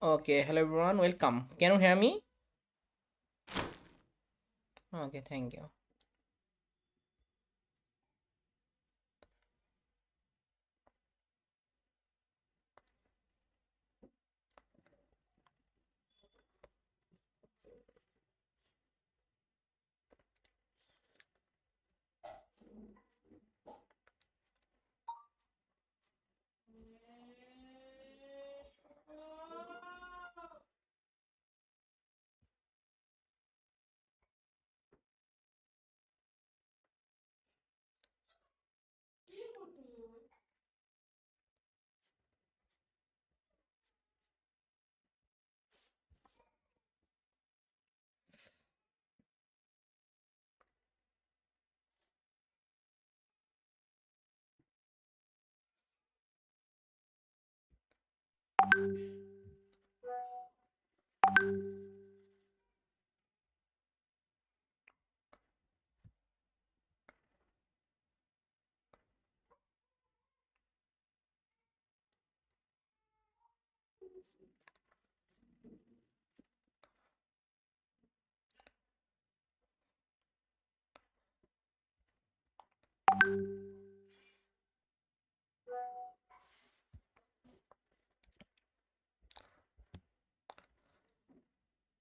Okay, hello everyone, welcome. Can you hear me? Okay, thank you.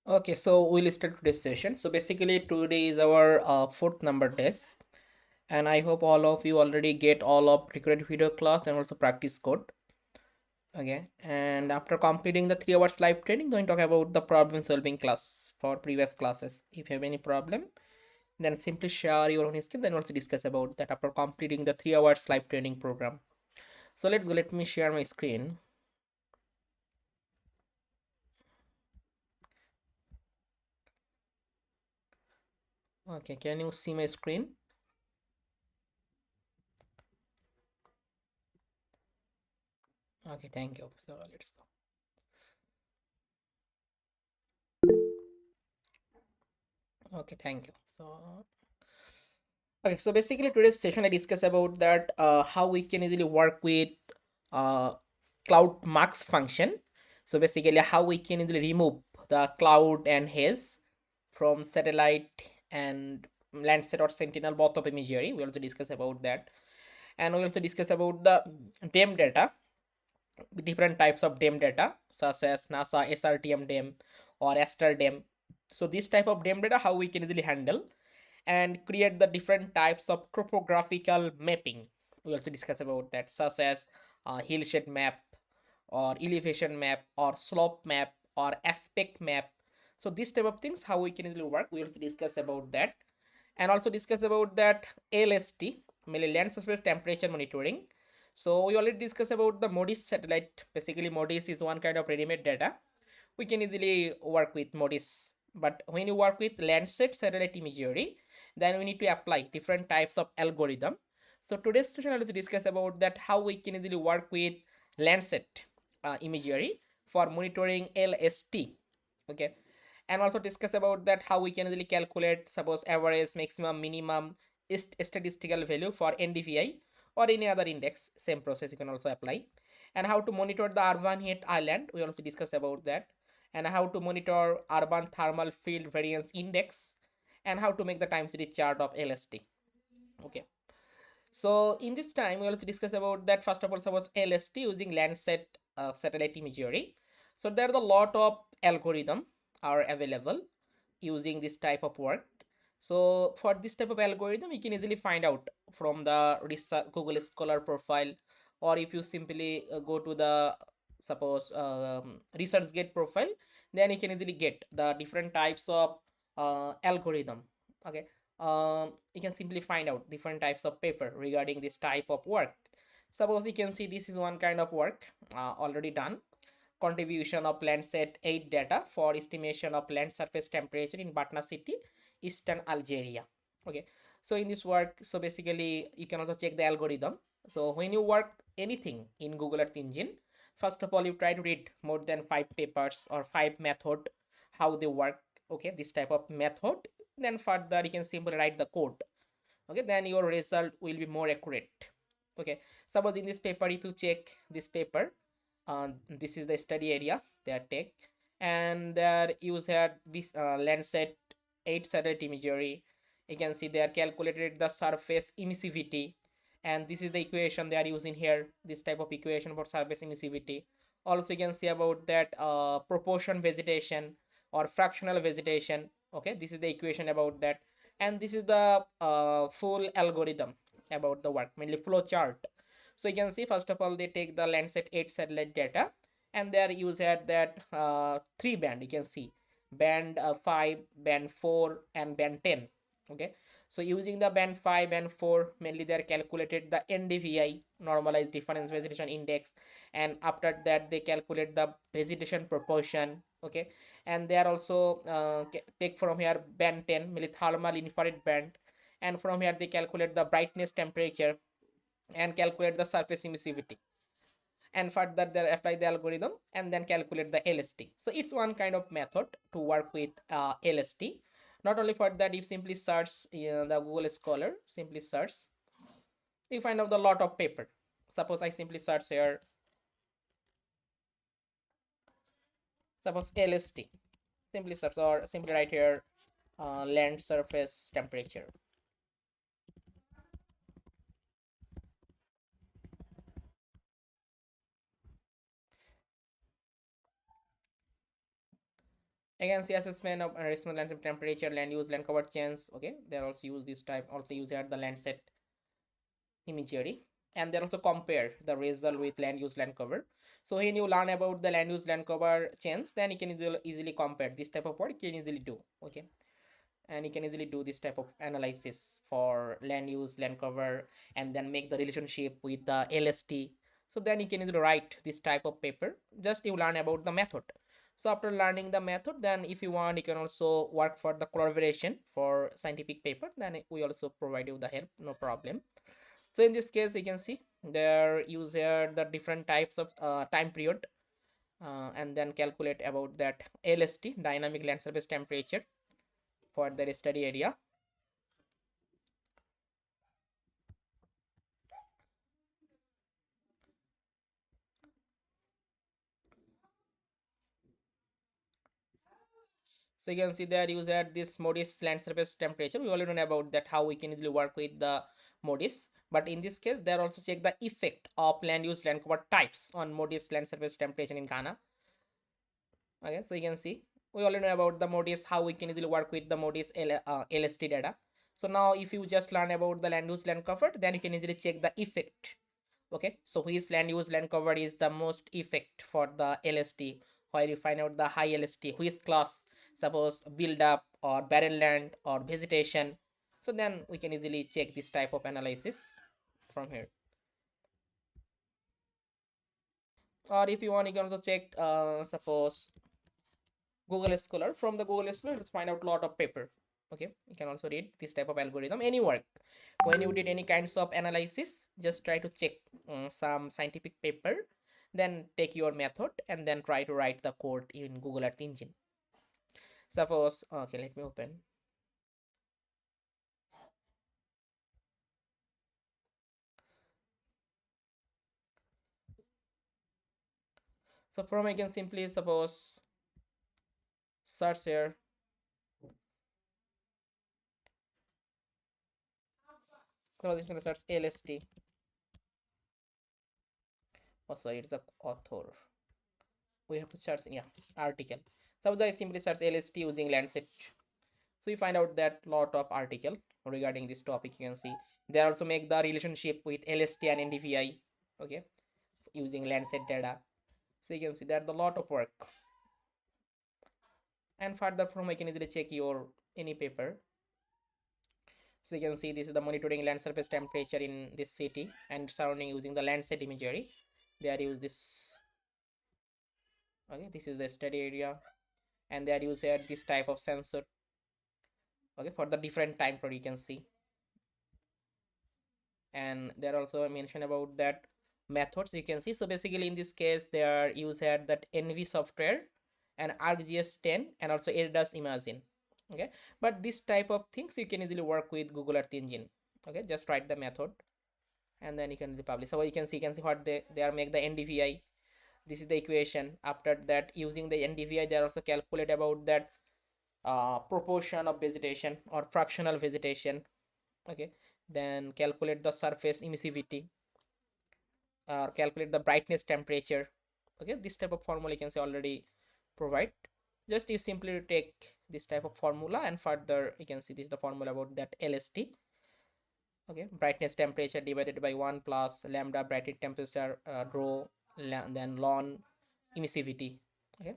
Okay, so we'll start today's session. So basically today is our fourth number test, and I hope all of you already get all of recorded video class and also practice code. Okay, and after completing the 3 hours live training, going to talk about the problem solving class for previous classes. If you have any problem, then simply share your own skill, then also discuss about that after completing the 3 hours live training program. So let's go, let me share my screen. Okay, can you see my screen? Okay, thank you. So let's go. Okay, thank you. So okay, so basically today's session I discuss about that how we can easily work with uh, cloud marks function. So basically how we can easily remove the cloud and haze from satellite and Landsat or Sentinel, both of imagery. We also discuss about that, and we also discuss about the DEM data, different types of DEM data such as NASA SRTM DEM or ASTER DEM. So this type of DEM data how we can easily handle and create the different types of topographical mapping. We also discuss about that, such as hillshade map or elevation map or slope map or aspect map. So this type of things how we can easily work. We also discuss about that, and also discuss about that LST, mainly land surface temperature monitoring. So we already discussed about the MODIS satellite. Basically, MODIS is one kind of ready-made data. We can easily work with MODIS. But when you work with Landsat satellite imagery, then we need to apply different types of algorithm. So today's session I'll discuss about that how we can easily work with Landsat imagery for monitoring LST. Okay, and also discuss about that how we can easily calculate suppose average, maximum, minimum statistical value for NDVI or any other index. Same process you can also apply, and how to monitor the urban heat island. We also discuss about that, and how to monitor urban thermal field variance index, and how to make the time series chart of LST. Okay, so in this time we also discuss about that. First of all, suppose LST using Landsat satellite imagery. So there are a lot of algorithm are available using this type of work. So for this type of algorithm you can easily find out from the Google Scholar profile, or if you simply go to the suppose ResearchGate profile, then you can easily get the different types of algorithm. Okay, you can simply find out different types of paper regarding this type of work. Suppose you can see this is one kind of work already done. Contribution of Landsat 8 data for estimation of land surface temperature in Batna city, eastern Algeria. Okay, so in this work, so basically you can also check the algorithm. So when you work anything in Google Earth engine, first of all you try to read more than 5 papers or 5 method how they work. Okay, this type of method, then further you can simply write the code. Okay, then your result will be more accurate. Okay, suppose in this paper, if you check this paper, this is the study area they are take, and their use had this Landsat 8 satellite imagery. You can see they are calculated the surface emissivity, and this is the equation they are using here, this type of equation for surface emissivity. Also you can see about that proportion vegetation or fractional vegetation. Okay, this is the equation about that, and this is the full algorithm about the work, mainly flow chart. So you can see first of all they take the Landsat 8 satellite data, and they are used at that 3 band. You can see band 5, band 4, and band 10. Okay, so using the band 5 and 4, mainly they are calculated the NDVI, normalized difference vegetation index, and after that they calculate the vegetation proportion. Okay, and they are also take from here band 10, mainly thermal infrared band, and from here they calculate the brightness temperature and calculate the surface emissivity, and further they apply the algorithm and then calculate the LST. So it's one kind of method to work with LST. Not only for that, if simply search the Google Scholar, simply search, you find out the lot of paper. Suppose I simply search here, suppose LST, simply search or simply write here land surface temperature. Again, see assessment of enrichment landscape temperature, land use, land cover change. Okay, they also use this type, also use here the Landsat imagery, and they also compare the result with land use land cover. So when you learn about the land use land cover change, then you can easily compare this type of work, you can easily do. Okay, and you can easily do this type of analysis for land use land cover, and then make the relationship with the LST. So then you can easily write this type of paper, just you learn about the method. So after learning the method, then if you want, you can also work for the collaboration for scientific paper, then we also provide you the help, no problem. So in this case, you can see there use here the different types of time period, and then calculate about that LST, dynamic land surface temperature, for their study area. So you can see there use at this MODIS land surface temperature. We already know about that how we can easily work with the MODIS. But in this case, they also check the effect of land use land cover types on MODIS land surface temperature in Ghana. Okay, so you can see we already know about the MODIS, how we can easily work with the MODIS LST data. So now if you just learn about the land use land cover, then you can easily check the effect. Okay, so which land use land cover is the most effect for the LST, where you find out the high LST, which class, suppose build up or barren land or vegetation. So then we can easily check this type of analysis from here. Or if you want, you can also check suppose Google Scholar. From the Google Scholar, let's find out a lot of paper. Okay, you can also read this type of algorithm, any work. When you did any kinds of analysis, just try to check some scientific paper, then take your method and then try to write the code in Google Earth Engine. Suppose, okay, let me open. So from I can simply suppose search here. So I'm gonna search LST. Oh, sorry, it's the author. We have to search, yeah, article. Suppose I simply search LST using Landsat. So you find out that lot of article regarding this topic. You can see they also make the relationship with LST and NDVI. Okay, using Landsat data. So you can see that the lot of work. And further from, I can easily check your any paper. So you can see this is the monitoring land surface temperature in this city and surrounding using the Landsat imagery. They are use this. Okay, this is the study area, and they are used here this type of sensor. Okay, for the different time period you can see, and there also mention about that methods you can see. So basically in this case they are used here that NV software and ArcGIS 10 and also AirDAS Imagine. Okay, but this type of things you can easily work with Google Earth Engine. Okay, just write the method and then you can publish. So you can see what they are make the NDVI. This is the equation. After that, using the NDVI, they are also calculate about that proportion of vegetation or fractional vegetation. Okay, then calculate the surface emissivity or calculate the brightness temperature. Okay, this type of formula you can say already provide. Just you simply take this type of formula and further you can see this is the formula about that LST. Okay, brightness temperature divided by 1 plus lambda brightness temperature rho then ln emissivity. Okay,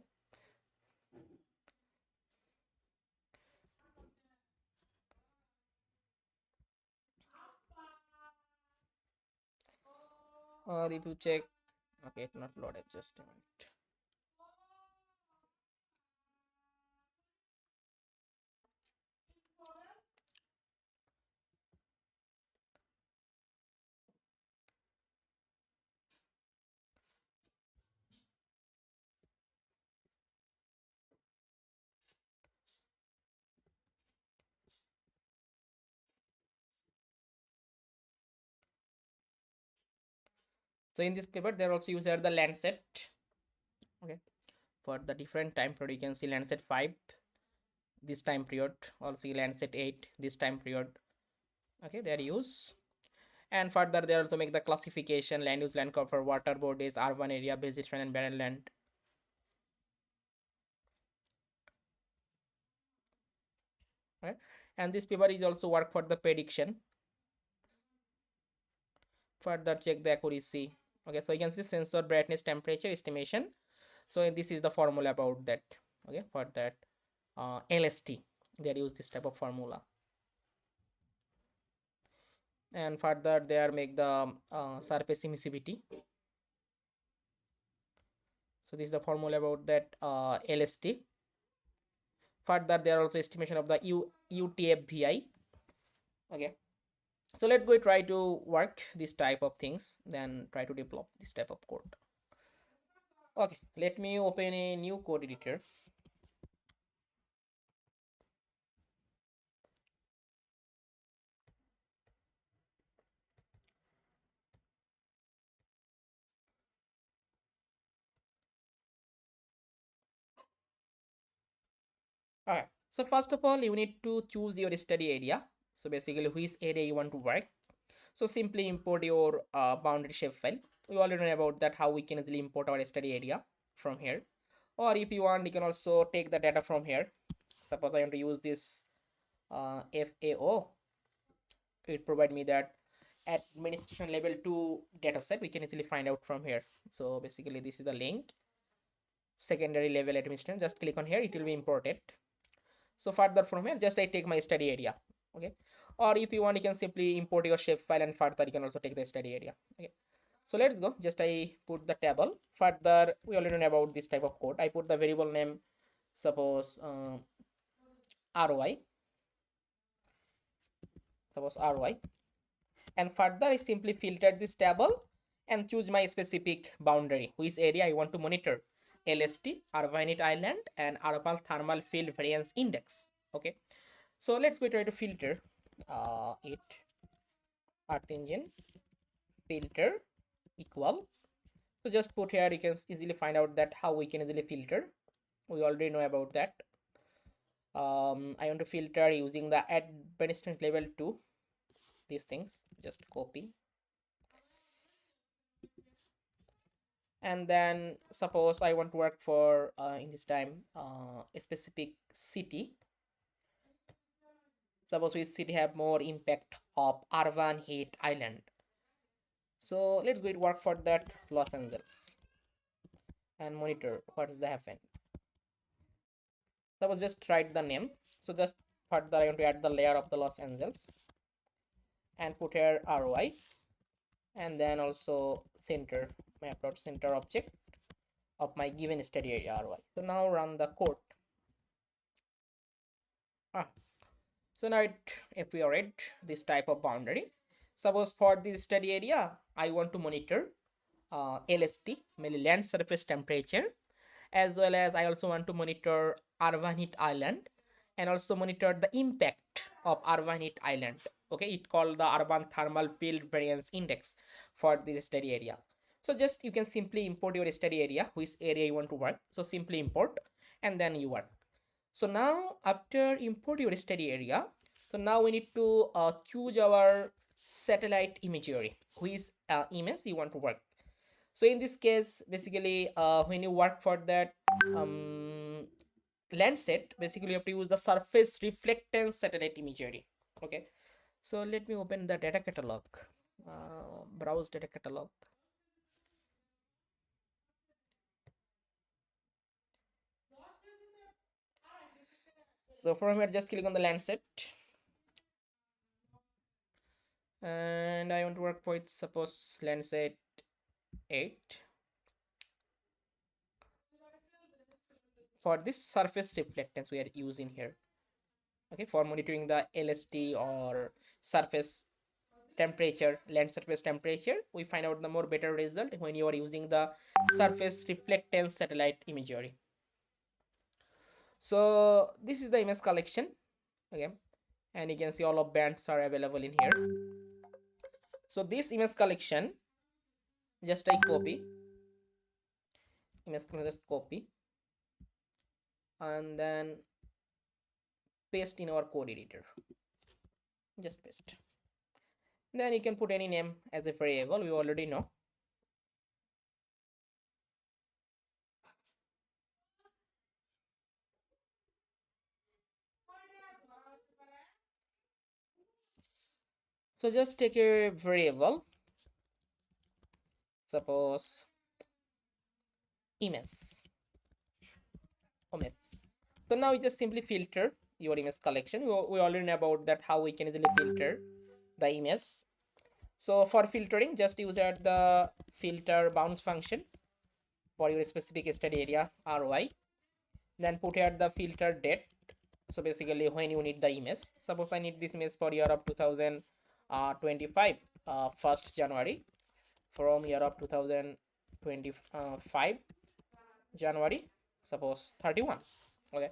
or if you check, okay, it not loaded, just a minute. So in this paper they also use the Landsat. Okay, for the different time period you can see Landsat 5 this time period, also Landsat 8 this time period. Okay, they are used. And further they also make the classification land use, land cover, water bodies, urban area, vegetation and barren land. Right, and this paper is also work for the prediction. Further check the accuracy. Okay, so you can see sensor brightness temperature estimation. So this is the formula about that. Okay, for that LST they use this type of formula. And further they are make the surface emissivity. So this is the formula about that LST. Further there are also estimation of the UTFVI. Okay, so let's go try to work this type of things, then try to develop this type of code. Okay, let me open a new code editor. Alright, so first of all you need to choose your study area. So basically which area you want to work. So simply import your boundary shape file. We already know about that, how we can easily import our study area from here. Or if you want you can also take the data from here. Suppose I want to use this FAO, it provide me that administration level 2 dataset we can easily find out from here. So basically this is the link, secondary level administration, just click on here, it will be imported. So further from here just I take my study area. Okay, or if you want you can simply import your shape file and further you can also take the study area. Okay, so let's go, just I put the table. Further we already know about this type of code. I put the variable name, suppose RY, and further I simply filter this table and choose my specific boundary, which area I want to monitor, LST, urbanite island and urban thermal field variance index. Okay, so let's go try to filter it. Earth engine filter equal, so just put here, you can easily find out that how we can easily filter. We already know about that. I want to filter using the administration level 2, these things, just copy. And then suppose I want to work for in this time a specific city. Suppose we city have more impact of urban heat island. So let's go to work for that Los Angeles and monitor what is the happen. Suppose just write the name. So just further I want to add the layer of the Los Angeles and put here RY and then also center, map.center object of my given study area RY. So now run the code. So now it appeared this type of boundary. Suppose for this study area I want to monitor LST, mainly land surface temperature, as well as I also want to monitor urban heat island and also monitor the impact of urban heat island. Okay, it called the urban thermal field variance index for this study area. So just you can simply import your study area, which area you want to work. So simply import and then you work. So now after import your study area, so now we need to choose our satellite imagery, which image you want to work. So in this case, basically, when you work for that Landsat, basically you have to use the surface reflectance satellite imagery. Okay, so let me open the data catalog, browse data catalog. So from here, just click on the Landsat, and I want to work with suppose Landsat 8. For this surface reflectance we are using here, okay, for monitoring the LST or surface temperature, land surface temperature, we find out the more better result when you are using the surface reflectance satellite imagery. So this is the image collection, okay, and you can see all of bands are available in here. So this image collection, just I copy image, just copy and then paste in our code editor, just paste. Then you can put any name as a variable, we already know. So just take a variable, suppose image. So now we just simply filter your image collection. We already know about that, how we can easily filter the image. So for filtering, just use at the filter bounds function for your specific study area ROI. Then put here the filter date. So basically when you need the image, suppose I need this image for year of 2025, 1st January, from year of 2025 January, suppose 31. Okay,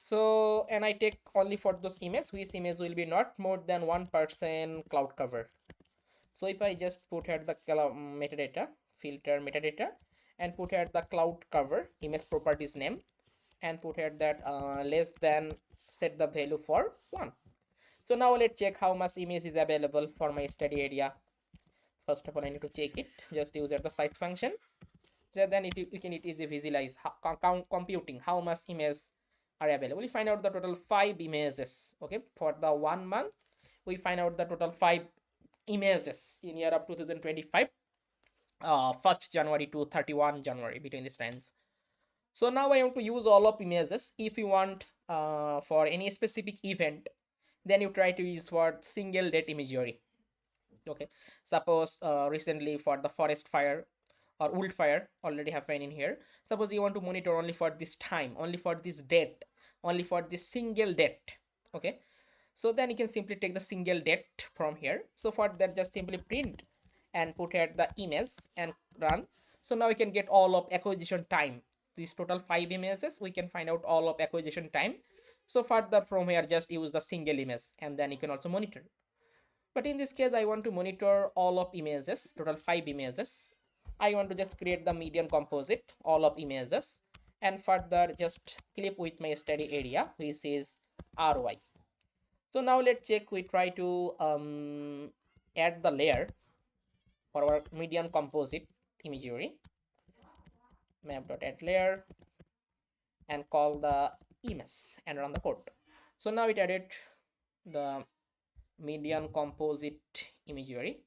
so and I take only for those image which image will be not more than 1% cloud cover. So if I just put here the metadata, filter metadata, and put here the cloud cover image properties name, and put here that less than, set the value for 1. So now let's check how much image is available for my study area. First of all, I need to check it. Just use the size function. So then you can easily visualize how computing how much images are available. We find out the total 5 images. Okay, for the 1 month we find out the total 5 images in year of 2025, 1st January to 31 January, between these times. So now I want to use all of images. If you want for any specific event, then you try to use for single date imagery. Okay, suppose recently for the forest fire or wood fire already happened in here. Suppose you want to monitor only for this time, only for this date, only for this single date. Okay, so then you can simply take the single date from here. So for that, just simply print and put here the image and run. So now we can get all of acquisition time. These total 5 images, we can find out all of acquisition time. So further from here, just use the single image and then you can also monitor. But in this case, I want to monitor all of images, total 5 images. I want to just create the median composite, all of images, and further just clip with my study area, which is RY. So now let's check, we try to add the layer for our median composite imagery. Map.add layer and call the image and run the code. So now it added the median composite imagery.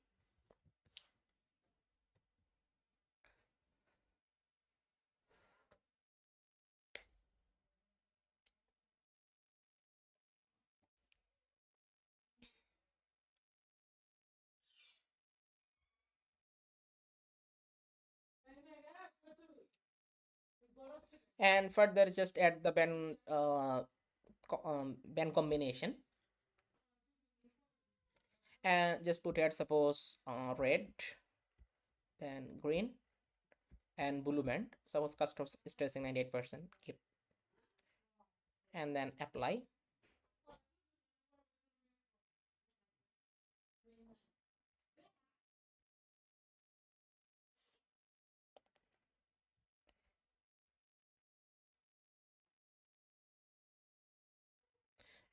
And further just add the band combination and just put here suppose red, then green, and blue band. Suppose custom stressing 98%, keep, and then apply.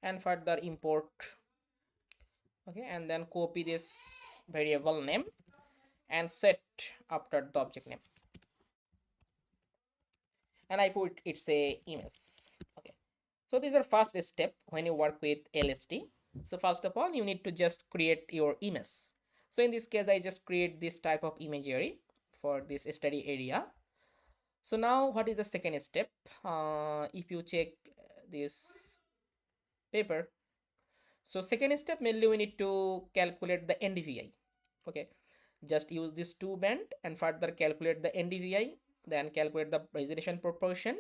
And further import. Okay, and then copy this variable name and set after the object name, and I put it's a image. Okay, so these are first step when you work with LST. So first of all, you need to just create your image. So in this case, I just create this type of imagery for this study area. So now what is the second step? If you check this paper, so second step, mainly we need to calculate the NDVI. Okay, just use this two band and further calculate the NDVI, then calculate the resolution proportion,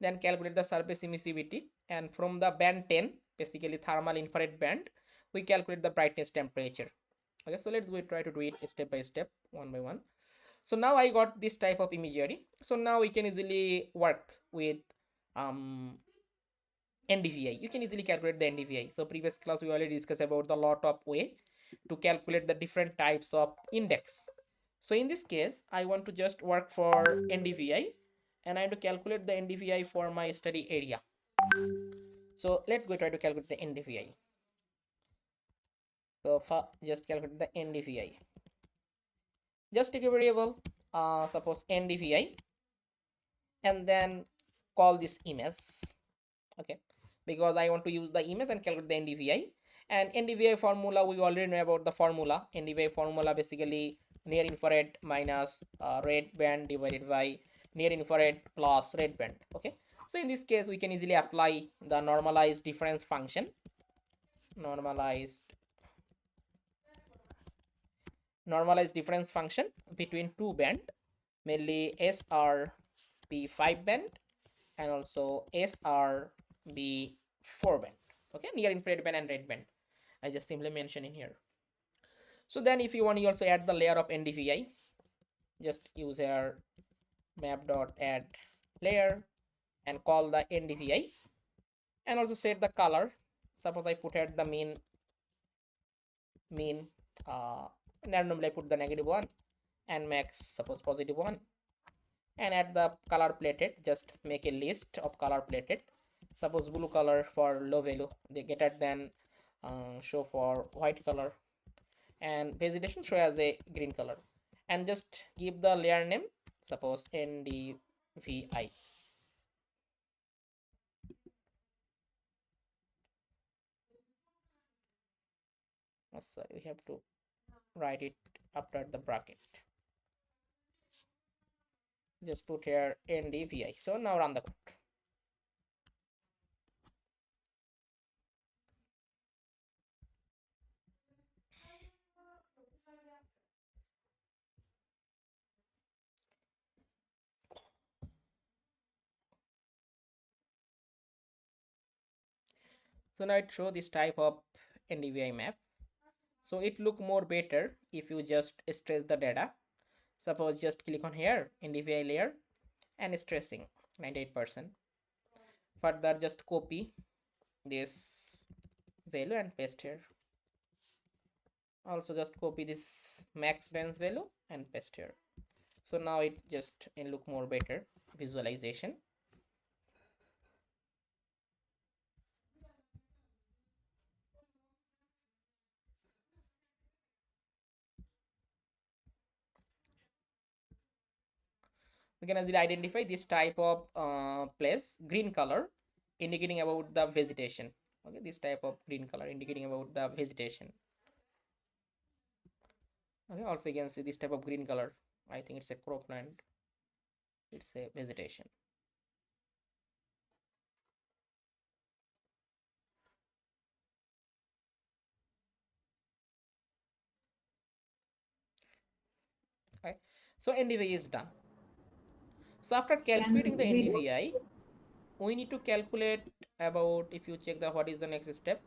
then calculate the surface emissivity, and from the band 10, basically thermal infrared band, we calculate the brightness temperature. Okay, so let's go try to do it step by step, one by one. So now I got this type of imagery. So now we can easily work with NDVI. You can easily calculate the NDVI. So previous class we already discussed about the lot of way to calculate the different types of index. So in this case, I want to just work for NDVI, and I have to calculate the NDVI for my study area. So let's go try to calculate the NDVI. So just calculate the NDVI. Just take a variable, suppose NDVI, and then call this image. Okay, because I want to use the image and calculate the NDVI. And NDVI formula, we already know about the formula. NDVI formula basically near infrared minus red band divided by near infrared plus red band. Okay, so in this case we can easily apply the normalized difference function. Normalized difference function between two band, mainly SRB5 band and also SRB4 band. Okay, near infrared band and red band, I just simply mention in here. So then if you want, you also add the layer of NDVI. Just use here map.add layer and call the NDVI, and also set the color. Suppose I put at the mean randomly I put the -1 and max suppose +1, and add the color plated. Just make a list of color plated. Suppose blue color for low value, they get it, then show for white color, and vegetation show as a green color, and just give the layer name, suppose NDVI. Oh, sorry, we have to write it after the bracket. Just put here NDVI. So now run the code. So now it show this type of NDVI map. So it look more better if you just stress the data. Suppose just click on here NDVI layer and stressing 98%. Further just copy this value and paste here. Also just copy this max range value and paste here. So now it just look more better visualization. We can easily identify this type of place, green color indicating about the vegetation. Okay, this type of green color indicating about the vegetation. Okay, also you can see this type of green color. I think it's a cropland. It's a vegetation. Okay, so NDVI is done. So after calculating the NDVI, we need to calculate about, if you check the what is the next step.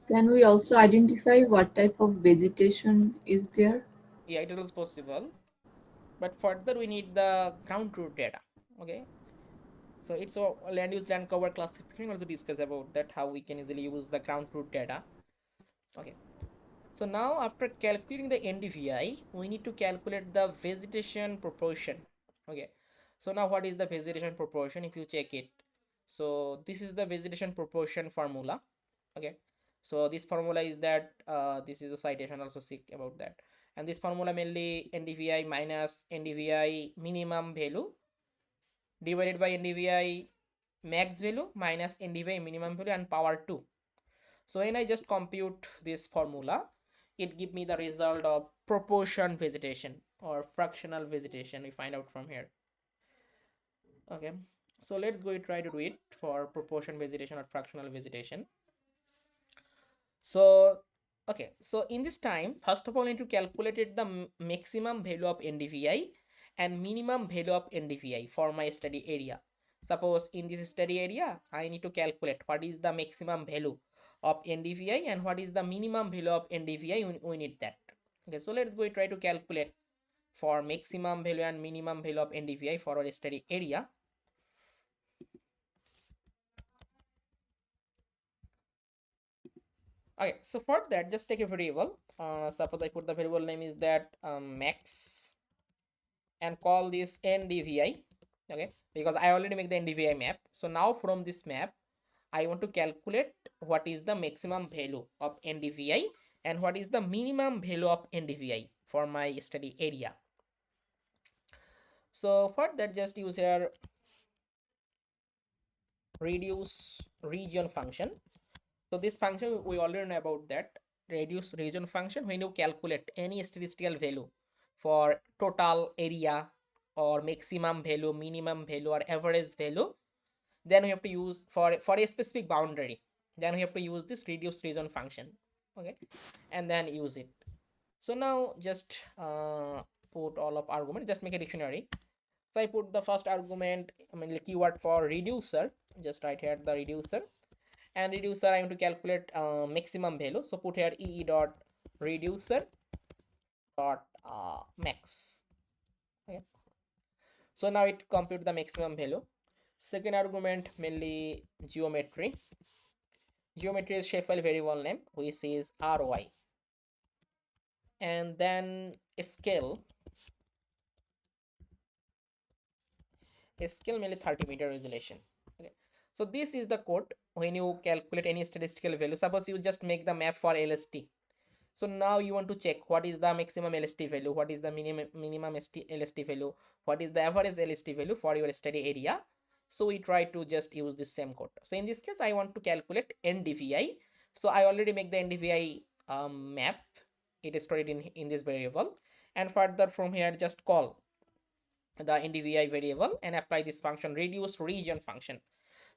Can we also identify what type of vegetation is there? Yeah, it is possible, but further we need the ground truth data. Okay, so it's a land use land cover classification also discuss about that how we can easily use the ground truth data. Okay, so now after calculating the NDVI, we need to calculate the vegetation proportion. Okay, so now what is the vegetation proportion? If you check it, so this is the vegetation proportion formula. Okay, so this formula is that this is a citation also seek about that, and this formula mainly NDVI minus NDVI minimum value divided by NDVI max value minus NDVI minimum value and power 2. So when I just compute this formula, it give me the result of proportion vegetation or fractional vegetation. We find out from here. Okay, so let's go try to do it for proportion vegetation or fractional vegetation. So okay, so in this time, first of all, I need to calculate the maximum value of NDVI and minimum value of NDVI for my study area. Suppose in this study area, I need to calculate what is the maximum value of NDVI and what is the minimum value of NDVI. We need that. Okay, so let's go try to calculate for maximum value and minimum value of NDVI for our study area. Okay, so for that, just take a variable. Suppose I put the variable name is that max and call this ndvi. Okay, because I already make the ndvi map. So now from this map, I want to calculate what is the maximum value of ndvi and what is the minimum value of ndvi for my study area. So for that, just use here reduce region function. So this function we already know about that reduce region function. When you calculate any statistical value for total area or maximum value, minimum value or average value, then we have to use for a specific boundary. Then we have to use this reduce region function. Okay, and then use it. So now just put all of argument. Just make a dictionary. So I put the first argument, I mean the keyword for reducer. Just write here the reducer and reducer I want to calculate maximum value, so put here e dot reducer dot max. Okay, so now it compute the maximum value. Second argument mainly geometry. Geometry is shapefile variable name which is ROI, and then scale. Scale mainly 30-meter resolution. Okay, so this is the code when you calculate any statistical value. Suppose you just make the map for LST. So now you want to check what is the maximum LST value, what is the minimum LST value, what is the average LST value for your study area. So we try to just use this same code. So in this case, I want to calculate NDVI. So I already make the NDVI map. It is stored in this variable. And further from here, just call the NDVI variable and apply this function reduce region function.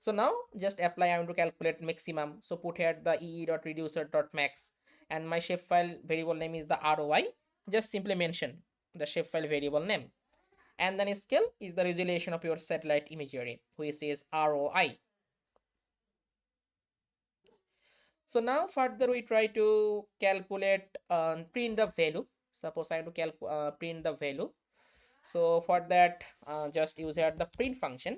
So now just apply, I want to calculate maximum. So put here the ee.reducer.max and my shapefile variable name is the ROI. Just simply mention the shapefile variable name. And then scale is the resolution of your satellite imagery, which is ROI. So now further we try to calculate print the value. Suppose I want to print the value. So for that, just use here the print function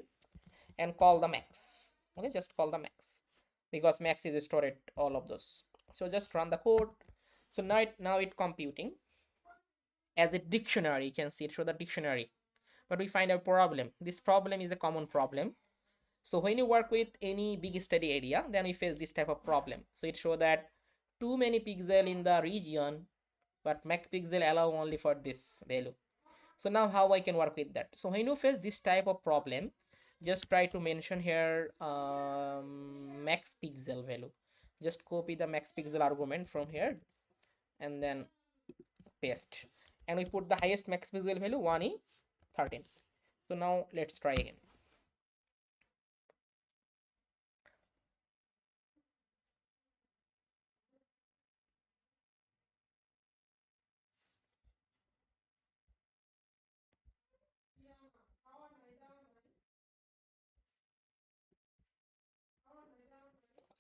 and call the max. Okay, just call the max because max is stored all of those. So just run the code. So now it computing as a dictionary. You can see it show the dictionary, but we find a problem. This problem is a common problem. So when you work with any big study area, then we face this type of problem. So it show that too many pixel in the region, but max pixel allow only for this value. So now how I can work with that? So when you face this type of problem, just try to mention here max pixel value. Just copy the max pixel argument from here and then paste, and we put the highest max pixel value 1e13. So now let's try again.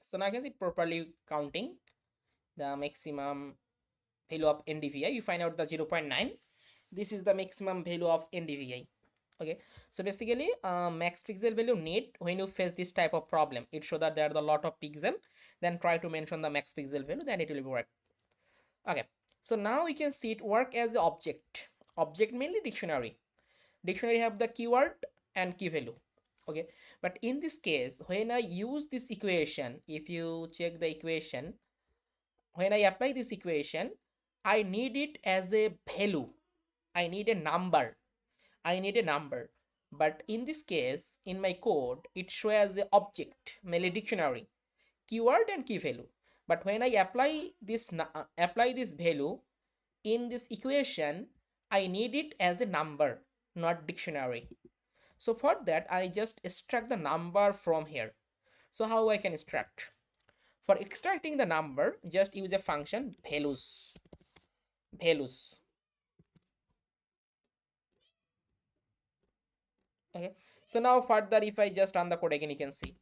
So now I can see properly counting. the maximum value of NDVI, you find out the 0.9. This is the maximum value of NDVI. Okay, so basically max pixel value need when you face this type of problem, it show that there are a lot of pixel, then try to mention the max pixel value, then it will work. Okay, so now we can see it work as the object mainly dictionary have the keyword and key value. Okay, but in this case when I use this equation, if you check the equation, when I apply this equation, I need it as a value, I need a number, I need a number. But in this case, in my code, it shows the object, mainly dictionary, keyword and key value. But when I apply this value in this equation, I need it as a number, not dictionary. So for that, I just extract the number from here. So how I can extract? For extracting the number, just use a function values. Okay, so now further if I just run the code again, you can see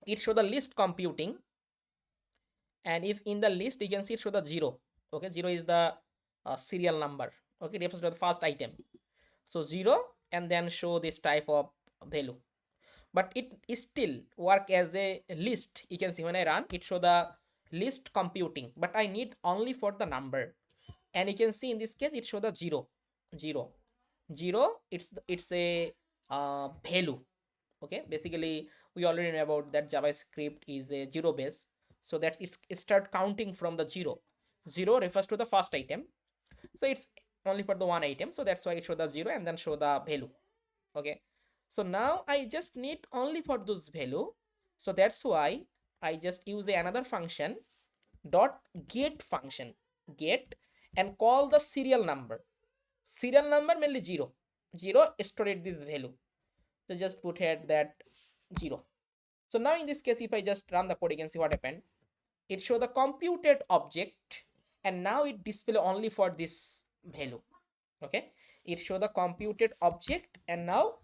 it show the list computing, and if in the list you can see it show the 0. Okay, 0 is the serial number. Okay, it refers to the first item. So 0 and then show this type of value, but it is still work as a list. You can see when I run it show the list computing, but I need only for the number. And you can see in this case it show the 0 0. It's a value. Okay, basically we already know about that JavaScript is a 0 base, so that's it start counting from the 0. 0 refers to the first item, so it's only for the one item, so that's why it show the 0 and then show the value. Okay, so now I just need only for those value, so that's why I just use another function dot get function, get, and call the serial number mainly 0 stored this value. So just put here that 0. So now in this case if I just run the code, you can see what happened. It show the computed object, and now it display only for this value. Okay, it show the computed object, and now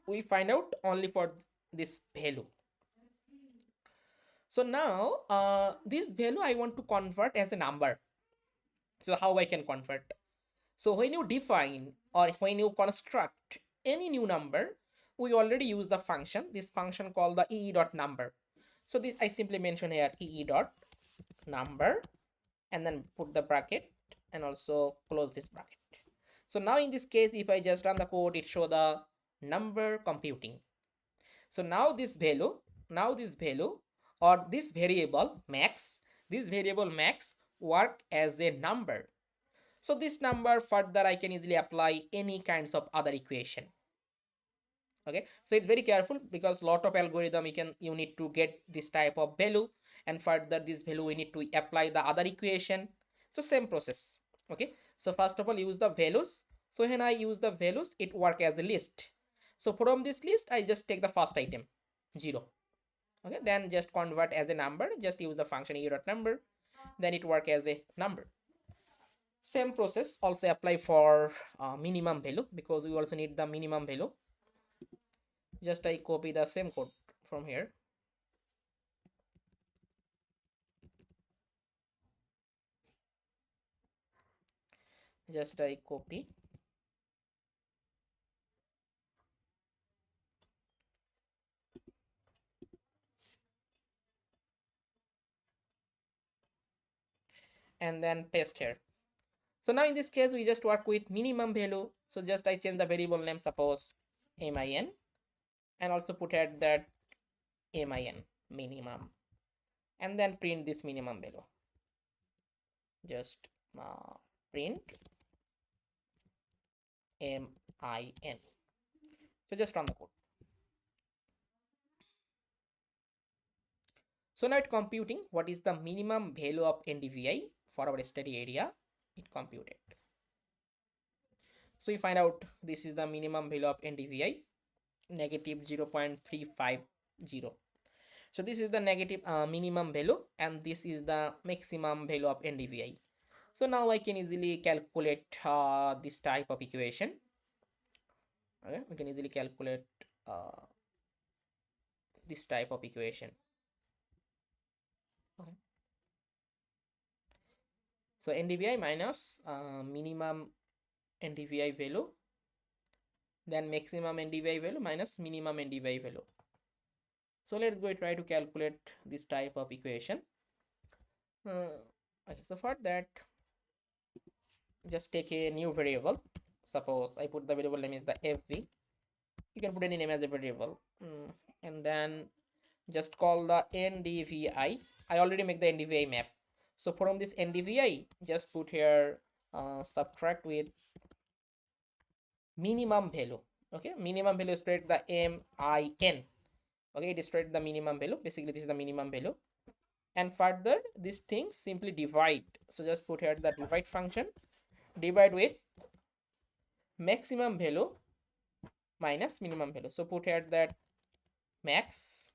we find out only for this value. So now this value I want to convert as a number. So how I can convert? So when you define or when you construct any new number, we already use the function, this function called the ee.number. So this I simply mention here ee.number and then put the bracket and also close this bracket. So now in this case if I just run the code, it show the number computing. So now this value or this variable max, work as a number. So this number further I can easily apply any kinds of other equation. Okay, so it's very careful because lot of algorithm you need to get this type of value, and further this value we need to apply the other equation. So same process. Okay, so first of all use the values. So when I use the values, it work as a list. So from this list I just take the first item 0. Okay, then just convert as a number, just use the function e.number, then it work as a number. Same process also apply for minimum value, because we also need the minimum value. Just I copy the same code from here. Just I copy. And then paste here. So now in this case we just work with minimum value. So just I change the variable name, suppose min, and also put at that min minimum, and then print this minimum value. Just print min. So just run the code. So now it computing what is the minimum value of NDVI for our study area. It computed. So we find out this is the minimum value of NDVI, negative 0.350. So this is the negative minimum value, and this is the maximum value of NDVI. So now I can easily calculate this type of equation. Okay, we can easily calculate this type of equation. Okay. So NDVI minus minimum NDVI value, then maximum NDVI value minus minimum NDVI value. So let's go try to calculate this type of equation. Okay, so for that, just take a new variable. Suppose I put the variable name is the FV. You can put any name as a variable, and then just call the NDVI. I already make the NDVI map. So from this NDVI, just put here subtract with minimum value. Okay, minimum value is straight the MIN. Okay, it is straight the minimum value. Basically, this is the minimum value. And further, this thing simply divide. So just put here the divide function, divide with maximum value minus minimum value. So put here that max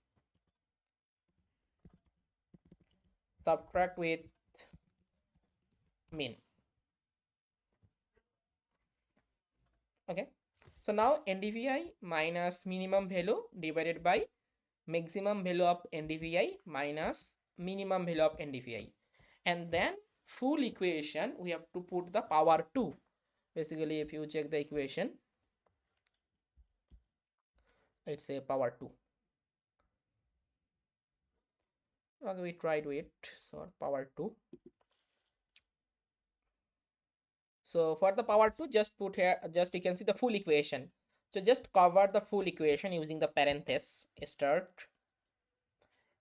subtract with min. Okay, so now NDVI minus minimum value divided by maximum value of NDVI minus minimum value of NDVI, and then full equation we have to put the power 2. Basically, if you check the equation, it's a power 2. Okay, we tried with so power 2. So for the power 2, just put here, just you can see the full equation. So just cover the full equation using the parenthesis start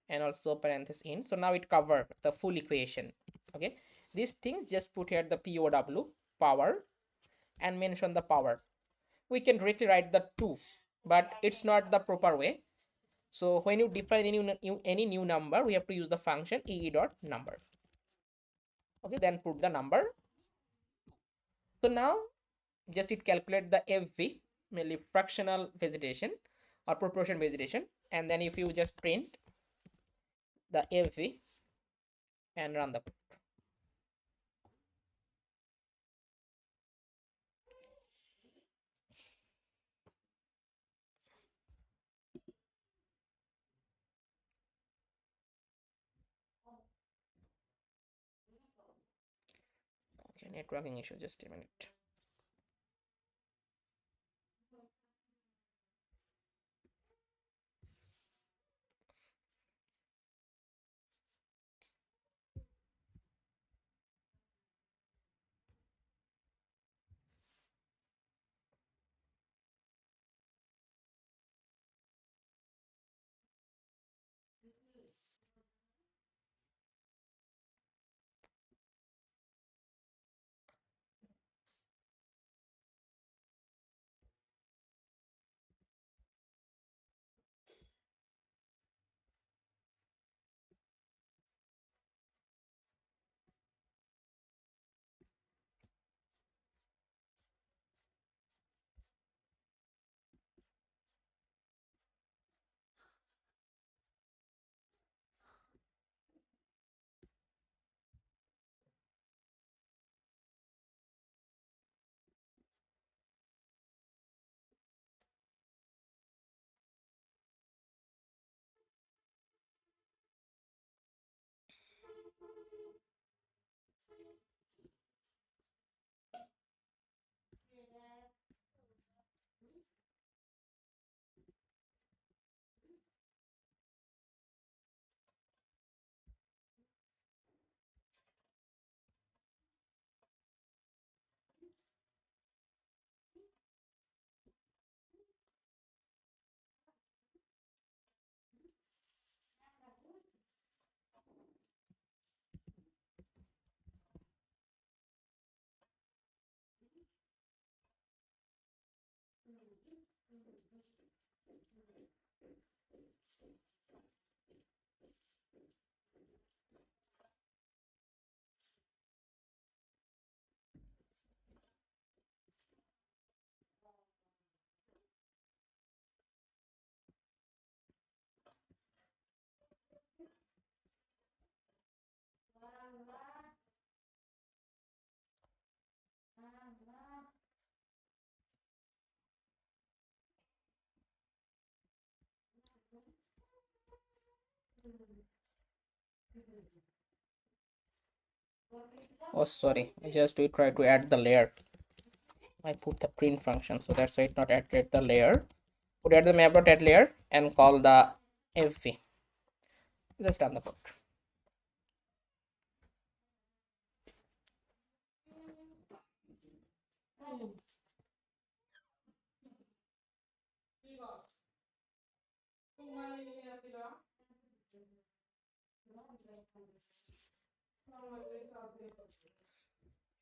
and also parenthesis in. So now it covered the full equation. Okay, these things just put here the POW power and mention the power. We can directly write the 2, but it's not the proper way. So when you define any new number, we have to use the function ee.number. Okay, then put the number. So now just it calculate the FV, mainly fractional vegetation or proportion vegetation, and then if you just print the FV and run the code. Okay, networking issue, just a minute. Oh, sorry. I just we try to add the layer. I put the print function, so that's why it not added the layer. Put add the map.add layer and call the fv. Just run the code.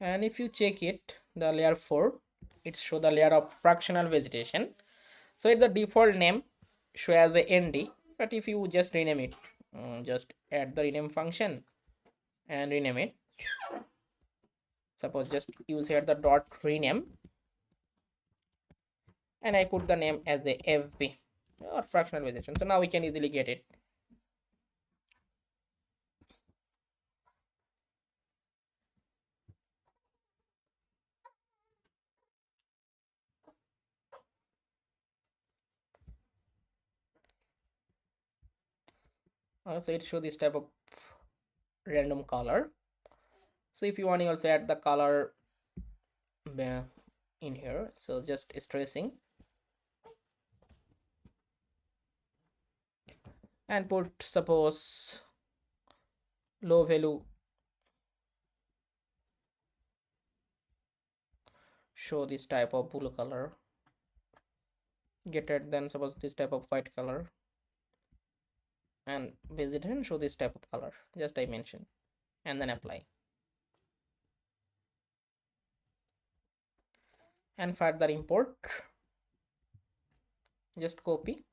And if you check it, the layer 4, it show the layer of fractional vegetation. So it's the default name show as a nd, but if you just rename it, just add the rename function and rename it. Suppose just use here the dot rename, and I put the name as a fv or fractional vegetation. So now we can easily get it. So it show this type of random color. So if you want, you also add the color in here. So just stressing and put suppose low value, show this type of blue color, get it, then suppose this type of white color, and vegetation show this type of color just I mentioned, and then apply and further import, just copy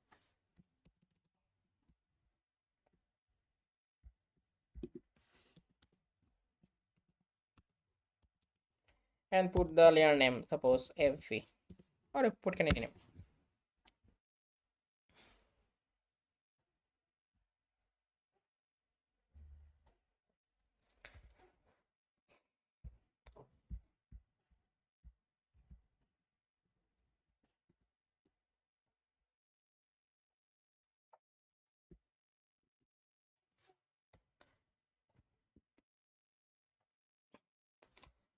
and put the layer name, suppose fv, or put any name.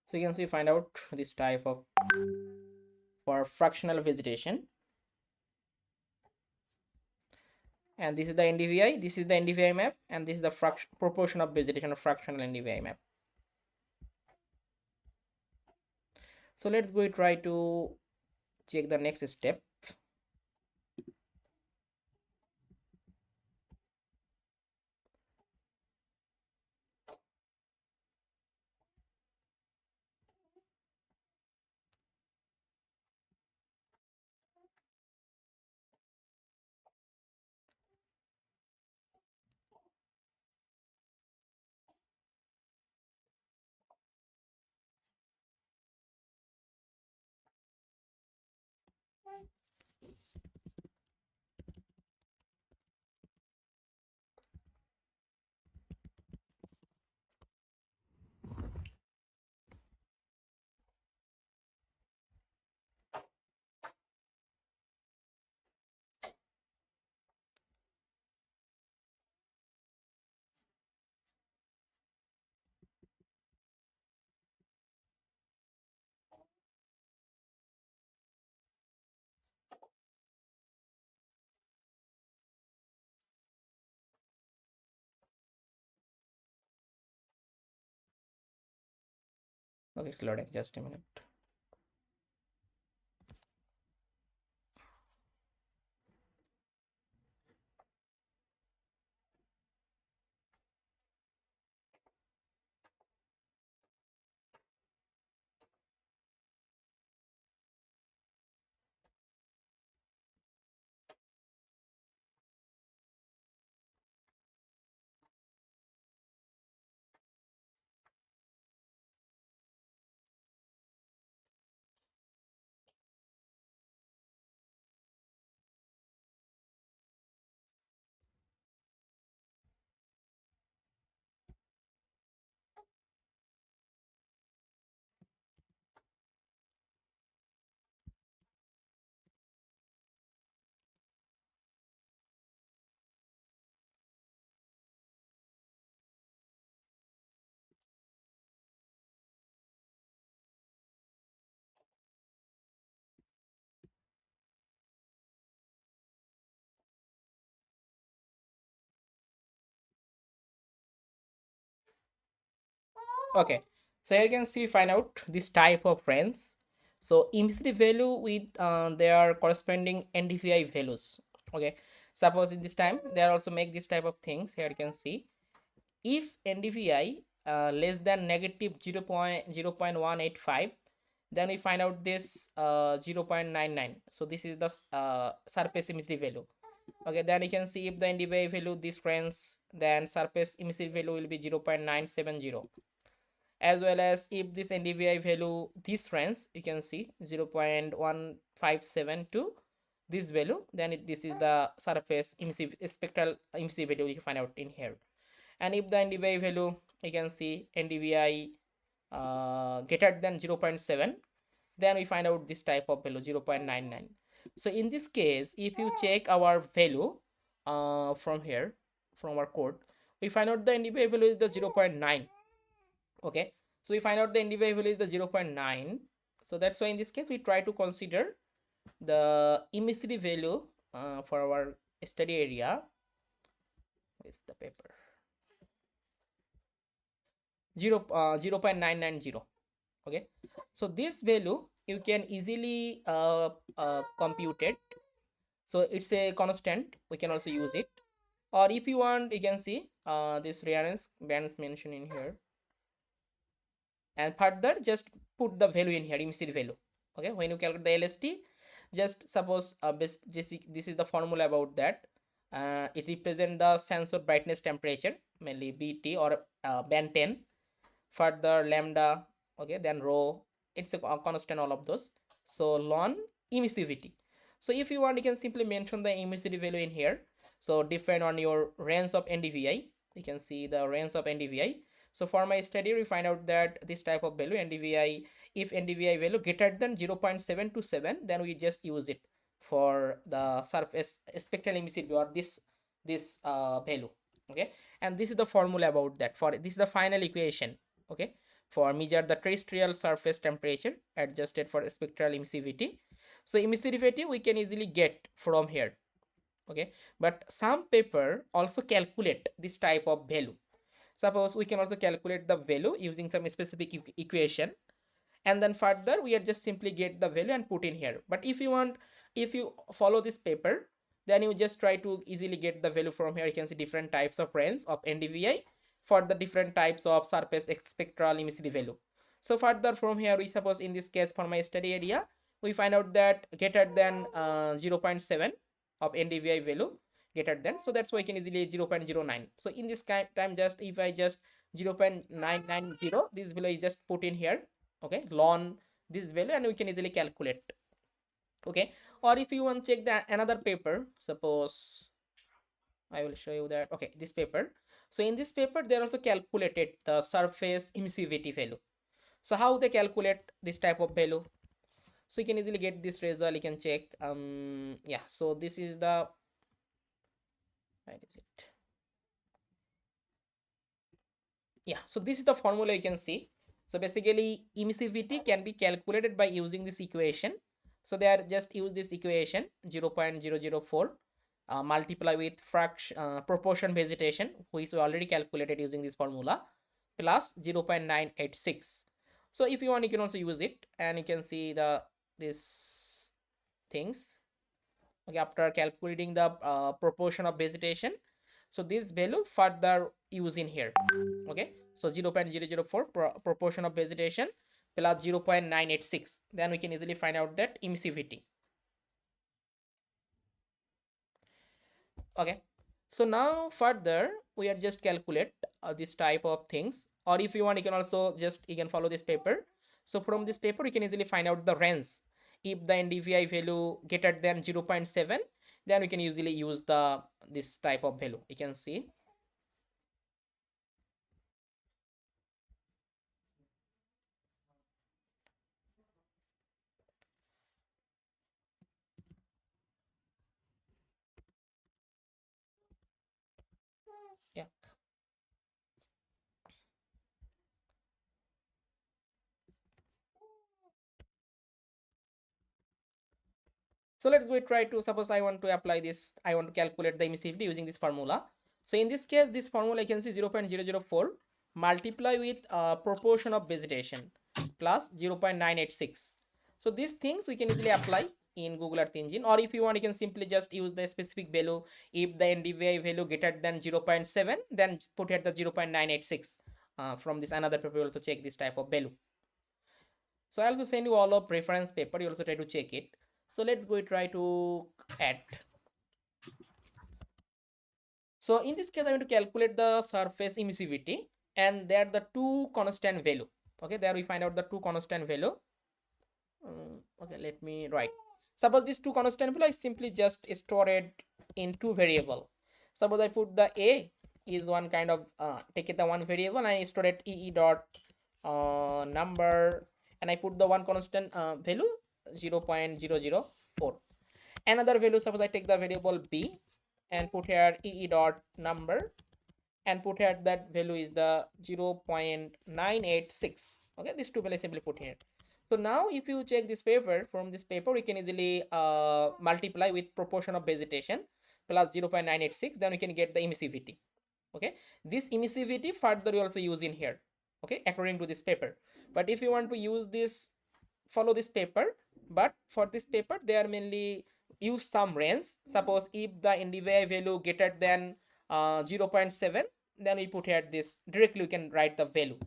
So you can see find out this type of for fractional vegetation, and this is the ndvi, this is the ndvi map, and this is the proportion of vegetation of fractional ndvi map. So let's go try to check the next step. Okay, it's loading, just a minute. Okay, so here you can see find out this type of range. So implicit value with their corresponding NDVI values. Okay, suppose in this time they are also make this type of things. Here you can see if NDVI less than negative 0.185, then we find out this 0.99. So this is the surface emissive value. Okay, then you can see if the NDVI value this range, then surface emissive value will be 0.970, as well as if this NDVI value this range, you can see 0.157 to this value, then this is the surface emissive spectral emissive value you can find out in here. And if the NDVI value, you can see NDVI greater than 0.7, then we find out this type of value 0.99. So in this case, if you check our value from here, from our code, we find out the NDVI value is the 0.9. Okay, so we find out the NDVI value is the 0.9. So that's why in this case we try to consider the emissivity value for our study area. Where's the paper? 0.990. Okay, so this value you can easily compute it. So it's a constant, we can also use it, or if you want you can see this variance bands mentioned in here, and further just put the value in here, emissive value. Okay, when you calculate the LST, just suppose this is the formula about that. It represents the sensor brightness temperature, mainly BT or band 10, further lambda, okay, then rho, it's a constant, all of those. So ln emissivity. So if you want you can simply mention the emissivity value in here. So depend on your range of NDVI, you can see the range of NDVI. So for my study we find out that this type of value NDVI, if NDVI value greater than 0.727, then we just use it for the surface spectral emissivity, or this value. Okay, and this is the formula about that. For this is the final equation. Okay, for measure the terrestrial surface temperature adjusted for spectral emissivity. So emissivity we can easily get from here. Okay, but some paper also calculate this type of value. Suppose we can also calculate the value using some specific equation, and then further we are just simply get the value and put in here. But if you want, if you follow this paper, then you just try to easily get the value from here. You can see different types of range of NDVI for the different types of surface spectral emissivity value. So further from here, we suppose in this case for my study area, we find out that greater than 0.7 of NDVI value greater than, so that's why I can easily 0.09. So in this time, just if I just 0.990, this value is just put in here. Okay, ln this value, and we can easily calculate. Okay, or if you want to check the another paper, suppose I will show you that. Okay, this paper. So in this paper they also calculated the surface emissivity value. So how they calculate this type of value? So you can easily get this result, you can check. Yeah, so this is the, where is it? Yeah, so this is the formula you can see. So basically emissivity can be calculated by using this equation. So they are just use this equation 0.004 multiply with proportion vegetation, which we already calculated using this formula, plus 0.986. So if you want you can also use it, and you can see the this things. Okay, after calculating the proportion of vegetation, so this value further use in here. Okay, so 0.004 proportion of vegetation plus 0.986, then we can easily find out that emissivity. Okay, so now further we are just calculate this type of things, or if you want you can also just you can follow this paper. So from this paper you can easily find out the range. If the NDVI value greater than 0.7, then we can usually use the this type of value, you can see. Yeah, so let's go try to, suppose I want to apply this, I want to calculate the emissivity using this formula. So in this case this formula you can see 0.004 multiply with proportion of vegetation plus 0.986. So these things we can easily apply in Google Earth Engine, or if you want you can simply just use the specific value. If the NDVI value greater than 0.7, then put here the 0.986. From this another paper you also check this type of value. So I'll also send you all of reference paper, you also try to check it. So let's go try to add. So in this case I'm going to calculate the surface emissivity, and there are the two constant value. Okay, there we find out the two constant value. Okay, let me write. Suppose these two constant value I simply just store it in two variable. Suppose I put the a is one kind of take it the one variable and I store it e dot number, and I put the one constant value 0.004. Another value, suppose I take the variable b and put here e dot number and put here that value is the 0.986. Okay, these two values simply put here. So now if you check this paper, from this paper we can easily multiply with proportion of vegetation plus 0.986, then we can get the emissivity. Okay, this emissivity further we also use in here, okay, according to this paper. But if you want to use this, follow this paper, but for this paper they are mainly use some range. Suppose if the NDVI value greater than 0.7, then we put here this directly, we can write the value.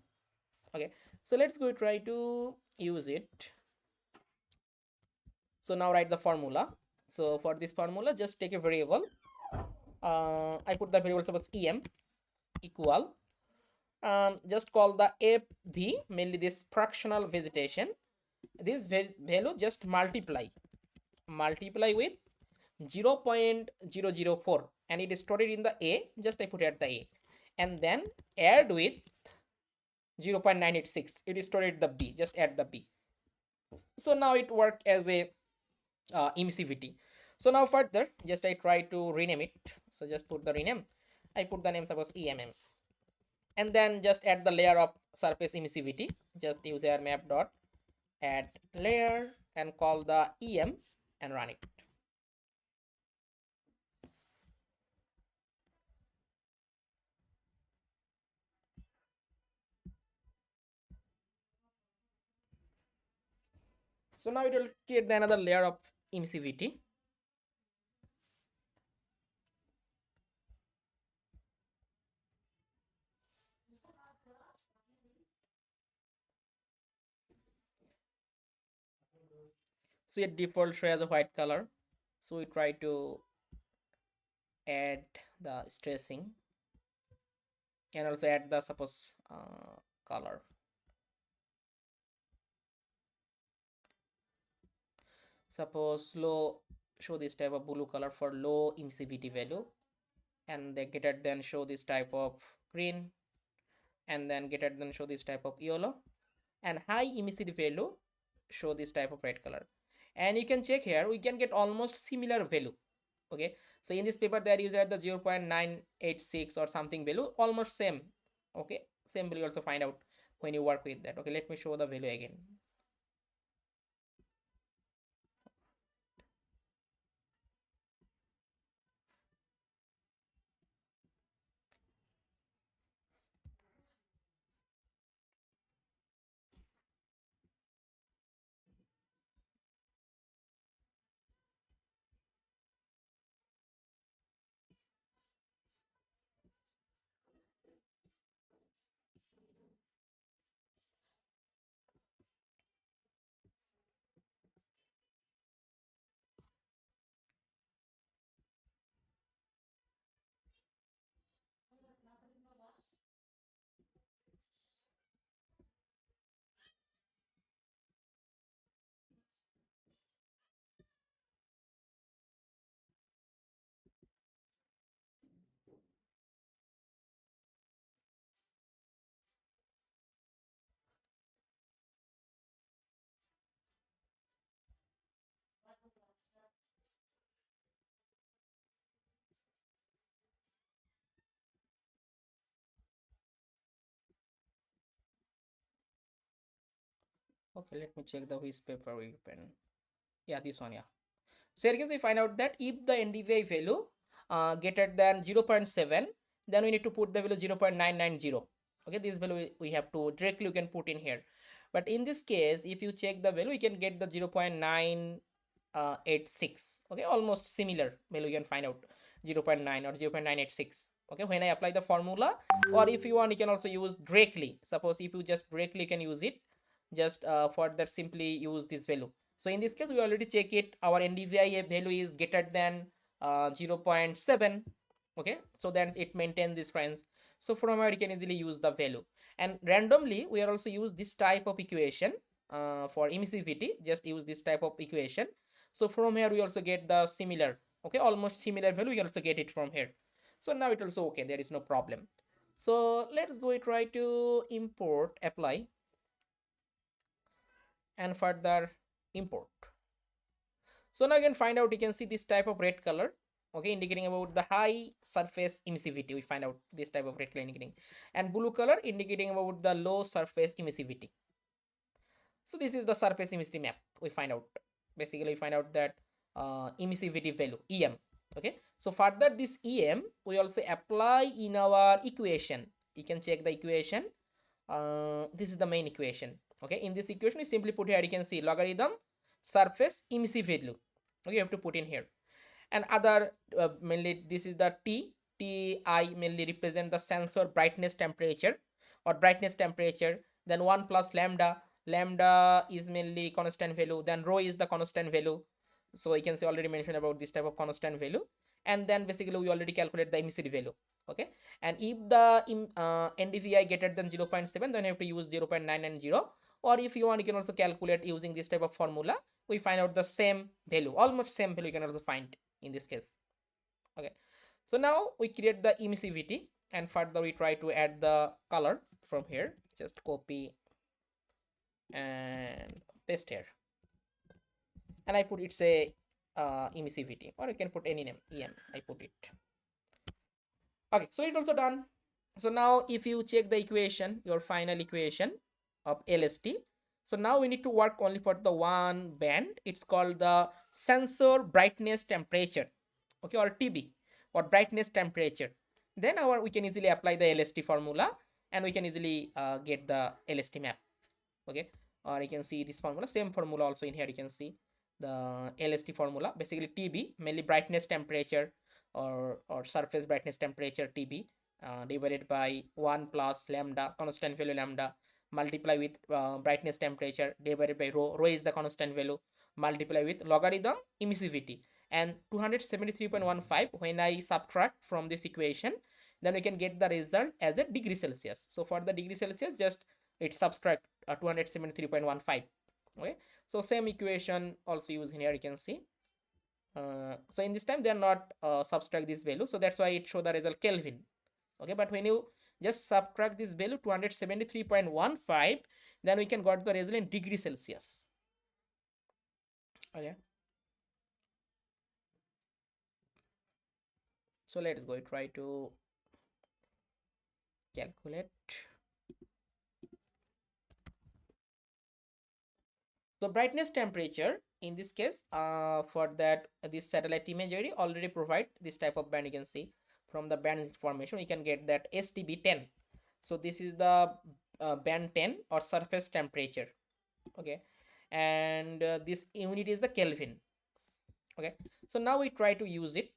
Okay, so let's go try to use it. So now write the formula. So for this formula just take a variable. I put the variable, suppose em equal, just call the fv, mainly this fractional vegetation. This value just multiply with 0.004 and it is stored in the a, just I put at the a, and then add with 0.986, it is stored at the b, just add the b. So now it worked as a emissivity. So now further just I try to rename it. So just put the rename, I put the name, suppose emm, and then just add the layer of surface emissivity. Just use air map dot add layer and call the em and run it. So now it will create another layer of emissivity. So it default show as a white color. So we try to add the stressing and also add the suppose color. Suppose low, show this type of blue color for low emissivity value, and the greater than show this type of green, and then greater than show this type of yellow, and high emissivity value show this type of red color. And you can check here, we can get almost similar value. Okay, so in this paper they are used at the 0.986 or something value, almost same. Okay, same value also find out when you work with that. Okay, let me show the value again. Okay, let me check the which paper we open. Yeah, this one. Yeah, so here we find out that if the NDVI value greater than 0.7, then we need to put the value 0.990. Okay, this value we have to directly you can put in here. But in this case, if you check the value, you can get the 0.986. Okay, almost similar value you can find out, 0.9 or 0.986. Okay, when I apply the formula, or if you want, you can also use directly. Suppose if you just directly can use it, just for that simply use this value. So in this case, we already check it. Our NDVI value is greater than 0.7. Okay, so then it maintains this friends. So from here you can easily use the value, and randomly we are also use this type of equation for emissivity. Just use this type of equation. So from here we also get the similar, okay, almost similar value. We can also get it from here. So now it also okay, there is no problem. So let's go try to import, apply, and further import. So now you can find out, you can see this type of red color, okay, indicating about the high surface emissivity. We find out this type of red color indicating, and blue color indicating about the low surface emissivity. So this is the surface emissivity map. We find out, basically we find out that emissivity value, em. Okay, so further this em we also apply in our equation. You can check the equation. This is the main equation. Okay, in this equation we simply put here, you can see logarithm surface emissive value. Okay, you have to put in here. And other mainly this is the ti mainly represent the sensor brightness temperature or brightness temperature. Then 1 plus lambda is mainly constant value, then rho is the constant value. So you can see already mentioned about this type of constant value. And then basically we already calculate the emissivity value. Okay, and if the NDVI greater than 0.7, then you have to use 0.990, or if you want you can also calculate using this type of formula. We find out the same value, almost same value you can also find in this case. Okay, so now we create the emissivity, and further we try to add the color from here. Just copy and paste here, and I put it's a emissivity, or you can put any name, em. I put it. Okay, so it's also done. So now if you check the equation, your final equation of LST, so now we need to work only for the one band. It's called the sensor brightness temperature, okay, or TB, or brightness temperature. Then we can easily apply the LST formula, and we can easily get the LST map. Okay, or you can see this formula, same formula also in here. You can see the LST formula, basically TB, mainly brightness temperature or surface brightness temperature, TB, divided by 1 plus lambda, constant value lambda, multiply with brightness temperature, divided by rho is the constant value, multiply with logarithm emissivity, and 273.15. When I subtract from this equation, then we can get the result as a degree Celsius. So for the degree Celsius, just it subtract 273.15. Okay, so same equation also used here. You can see so in this time they are not subtract this value, so that's why it show the result Kelvin. Okay, but when you just subtract this value 273.15, then we can got the result in degree Celsius. Okay, so let's go try to calculate. So brightness temperature in this case, for that this satellite imagery already provide this type of band. You can see from the band information we can get that STB 10. So this is the band 10 or surface temperature. Okay, and this unit is the Kelvin. Okay, so now we try to use it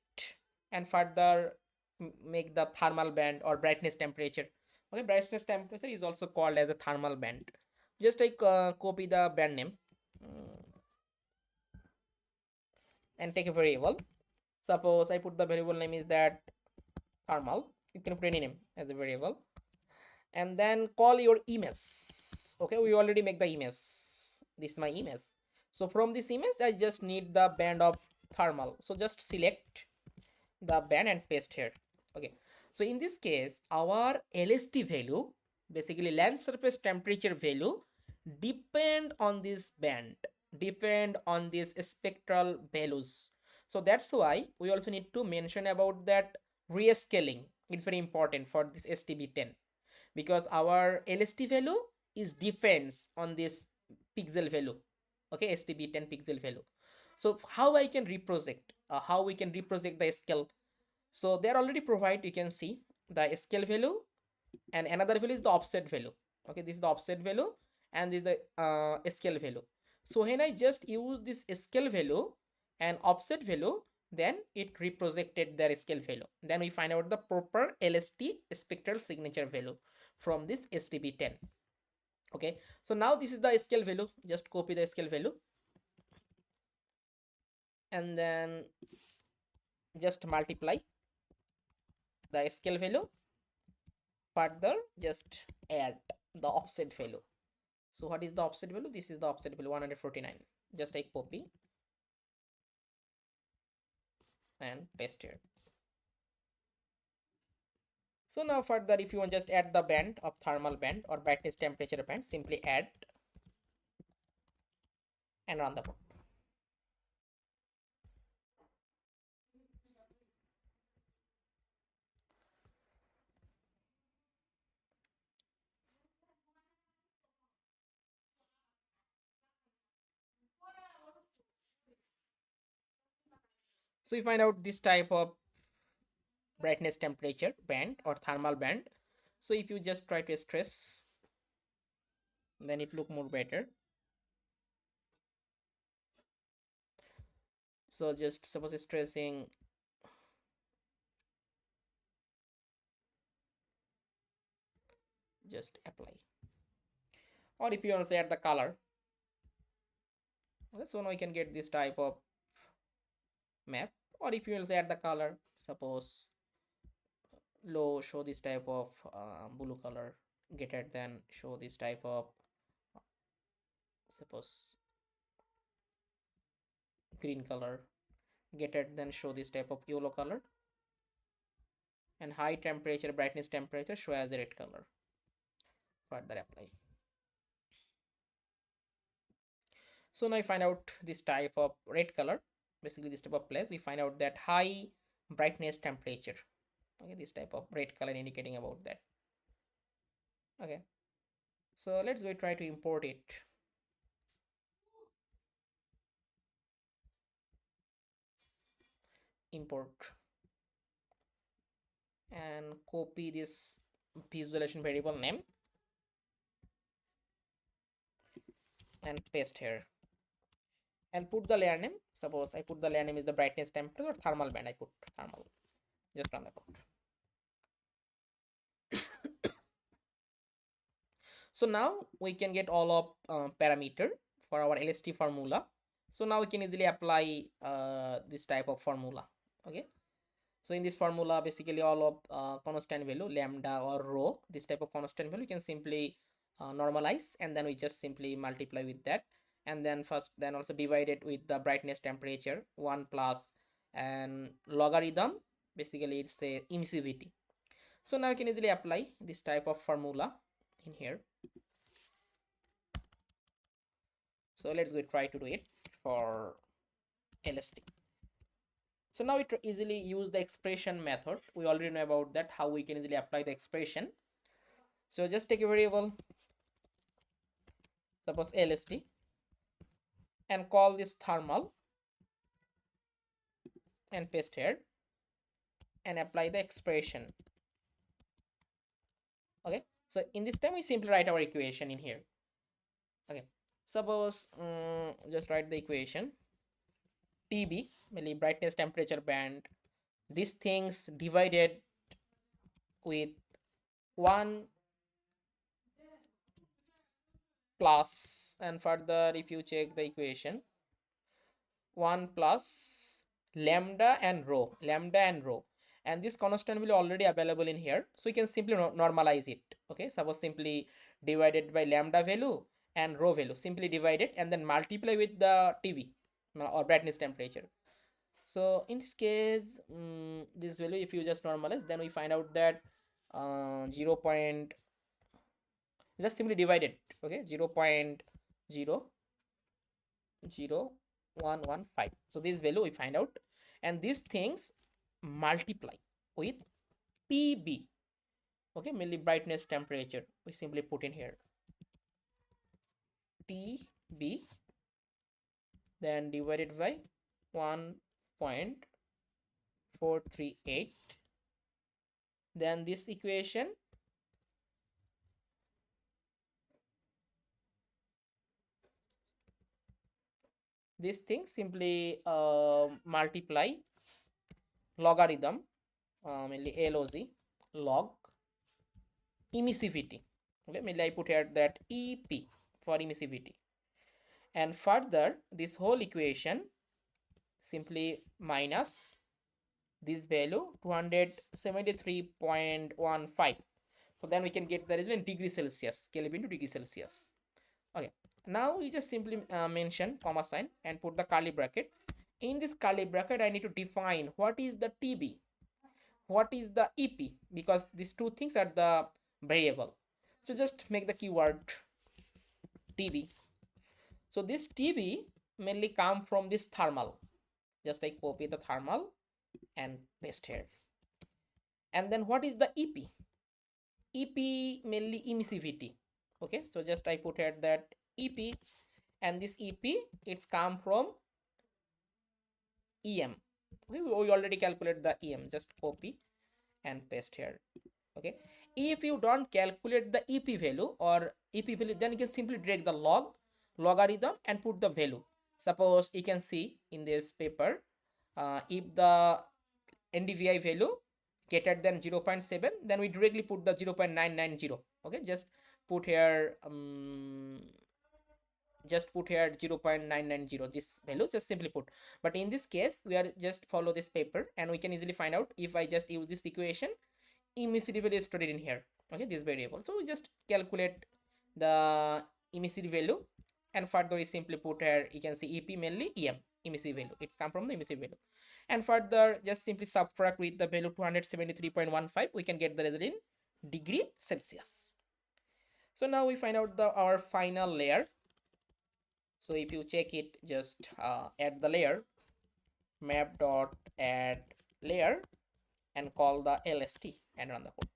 and further make the thermal band or brightness temperature. Okay, brightness temperature is also called as a thermal band. Just take copy the band name and take a variable. Suppose I put the variable name is that thermal. You can put any name as a variable, and then call your image. Okay, we already make the image. This is my image. So from this image I just need the band of thermal, so just select the band and paste here. Okay, so in this case our LST value, basically land surface temperature value, depend on this band, depend on these spectral values. So that's why we also need to mention about that rescaling. It's very important for this STB10, because our LST value is depends on this pixel value. Okay, STB10 pixel value. So how I can reproject, how we can reproject the scale. So they are already provide, you can see the scale value and another value is the offset value. Okay, this is the offset value and this is the scale value. So when I just use this scale value and offset value, then it reprojected their scale value. Then we find out the proper LST spectral signature value from this STB10. Okay, so now this is the scale value. Just copy the scale value and then just multiply the scale value. Further, just add the offset value. So what is the offset value? This is the offset value 149. Just take copy and paste here. So now further, if you want just add the band of thermal band or brightness temperature band, simply add and run the code. So we find out this type of brightness temperature band or thermal band. So if you just try to stress, then it look more better. So just suppose stressing just apply, or if you want to add the color, okay, so now you can get this type of map. Or if you will add the color, suppose low show this type of blue color, greater than show this type of suppose green color, greater than show this type of yellow color, and high temperature brightness temperature show as a red color. Further apply. So now I find out this type of red color, basically this type of place. We find out that high brightness temperature. Okay, this type of red color indicating about that. Okay, so let's go try to import it. Import and copy this visualization variable name and paste here and put the layer name. Suppose I put the layer name is the brightness temperature or thermal band. I put thermal. Just run the code. So now we can get all of parameter for our LST formula. So now we can easily apply this type of formula. Okay, so in this formula basically all of constant value lambda or rho, this type of constant value you can simply normalize, and then we just simply multiply with that, and then then also divide it with the brightness temperature 1 plus and logarithm, basically it's a emissivity. So now you can easily apply this type of formula in here. So let's go try to do it for LST. So now we easily use the expression method. We already know about that, how we can easily apply the expression. So just take a variable, suppose LST, and call this thermal and paste here and apply the expression. Okay, so in this time we simply write our equation in here. Okay, suppose just write the equation TB, mainly brightness temperature band, these things divided with 1 plus, and further if you check the equation 1 plus lambda and rho, and this constant will already available in here, so we can simply normalize it. Okay, suppose simply divided by lambda value and rho value, simply divide it and then multiply with the TV or brightness temperature. So in this case this value if you just normalize, then we find out that 0. Just simply divide it. Okay, 0.00115. So this value we find out, and these things multiply with PB. Okay, mainly brightness temperature we simply put in here TB, then divided by 1.438. then this equation this thing simply multiply logarithm, mainly LOG, log emissivity. Okay, mainly I put here that EP for emissivity, and further this whole equation simply minus this value 273.15. So then we can get the result in degree Celsius, Kelvin to degree Celsius. Okay, now we just simply mention comma sign and put the curly bracket. In this curly bracket I need to define what is the TB, what is the EP, because these two things are the variable. So just make the keyword TB. So this TB mainly come from this thermal. Just I copy the thermal and paste here. And then what is the EP? EP mainly emissivity. Okay, so just I put here that EP, and this EP it's come from EM. Okay, we already calculate the EM. Just copy and paste here. Okay, if you don't calculate the EP value or EP value, then you can simply drag the logarithm and put the value. Suppose you can see in this paper, if the NDVI value greater than 0.7, then we directly put the 0.990. Okay, put here just put here 0.990, this value just simply put. But in this case we are just follow this paper, and we can easily find out if I just use this equation, emissivity value is stored in here. Okay, this variable, so we just calculate the emissivity value, and further we simply put here, you can see EP mainly EM emissivity value, it's come from the emissivity value, and further just simply subtract with the value 273.15, we can get the result in degree Celsius. So now we find out our final layer. So if you check it, just add the layer, map dot add layer, and call the LST and run the code.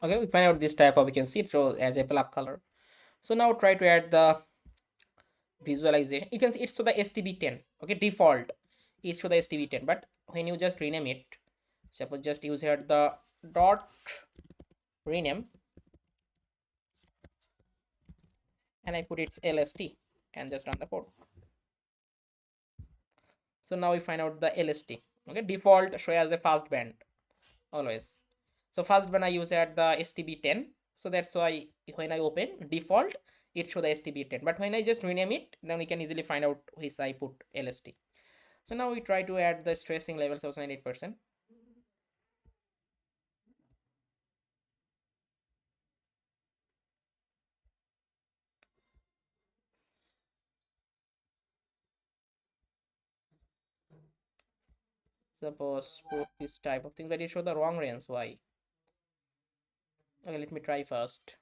Okay, we find out this type of, you can see it shows as a black color. So now try to add the visualization. You can see it's to the STB10. Okay, default is to the STB10, but when you just rename it, suppose just use here the dot rename, and I put its LST and just run the code. So now we find out the LST. Okay, default show as a fast band always. So fast band I use at the STB10. So that's why when I open default, it show the STB10. But when I just rename it, then we can easily find out which I put LST. So now we try to add the stressing levels of 98%. Suppose put this type of thing, but it show the wrong range. Why? Okay, let me try first.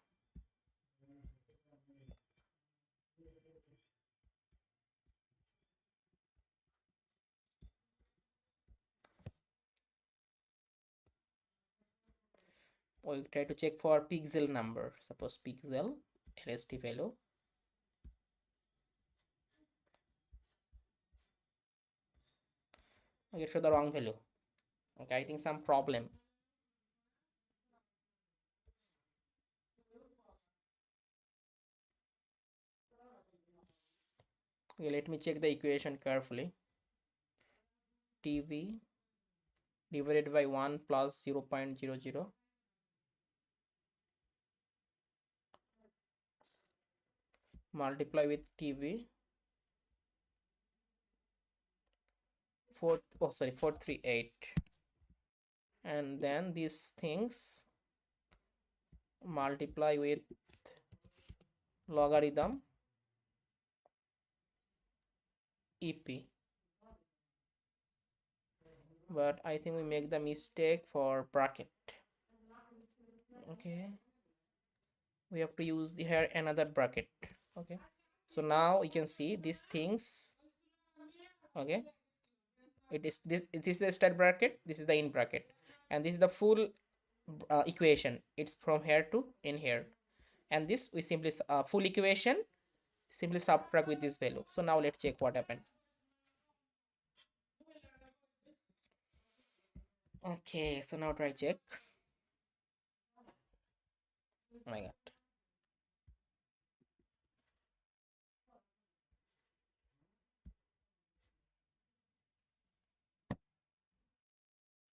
We try to check for pixel number. Suppose pixel LST value. Okay, show the wrong value. Okay, I think some problem. Okay, let me check the equation carefully. TV divided by 1 plus 0.00 multiply with TV 438, and then these things multiply with logarithm EP. But I think we make the mistake for bracket. Okay, we have to use here another bracket. Okay, so now you can see these things. Okay, this is the start bracket, this is the in bracket, and this is the full equation. It's from here to in here, and this we simply full equation simply subtract with this value. So now let's check what happened. Okay, so now try check. Oh my god.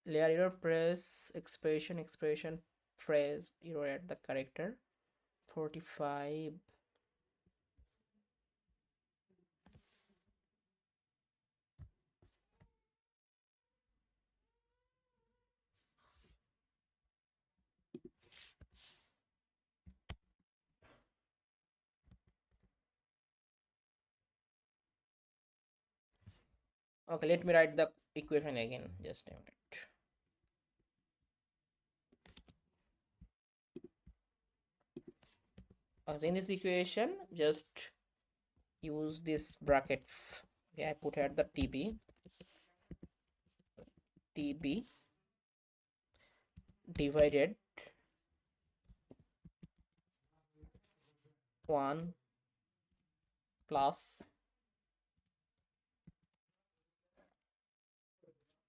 Layer error, press expression phrase error at the character 45. Okay, let me write the equation again, just a minute. Okay, in this equation just use this bracket. Okay, I put here the TB divided 1 plus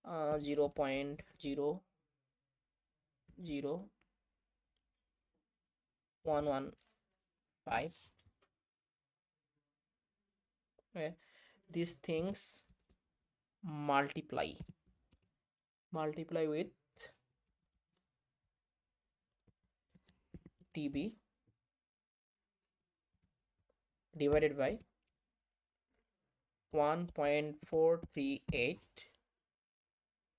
0.00115. Okay, these things multiply with TB divided by 1.438.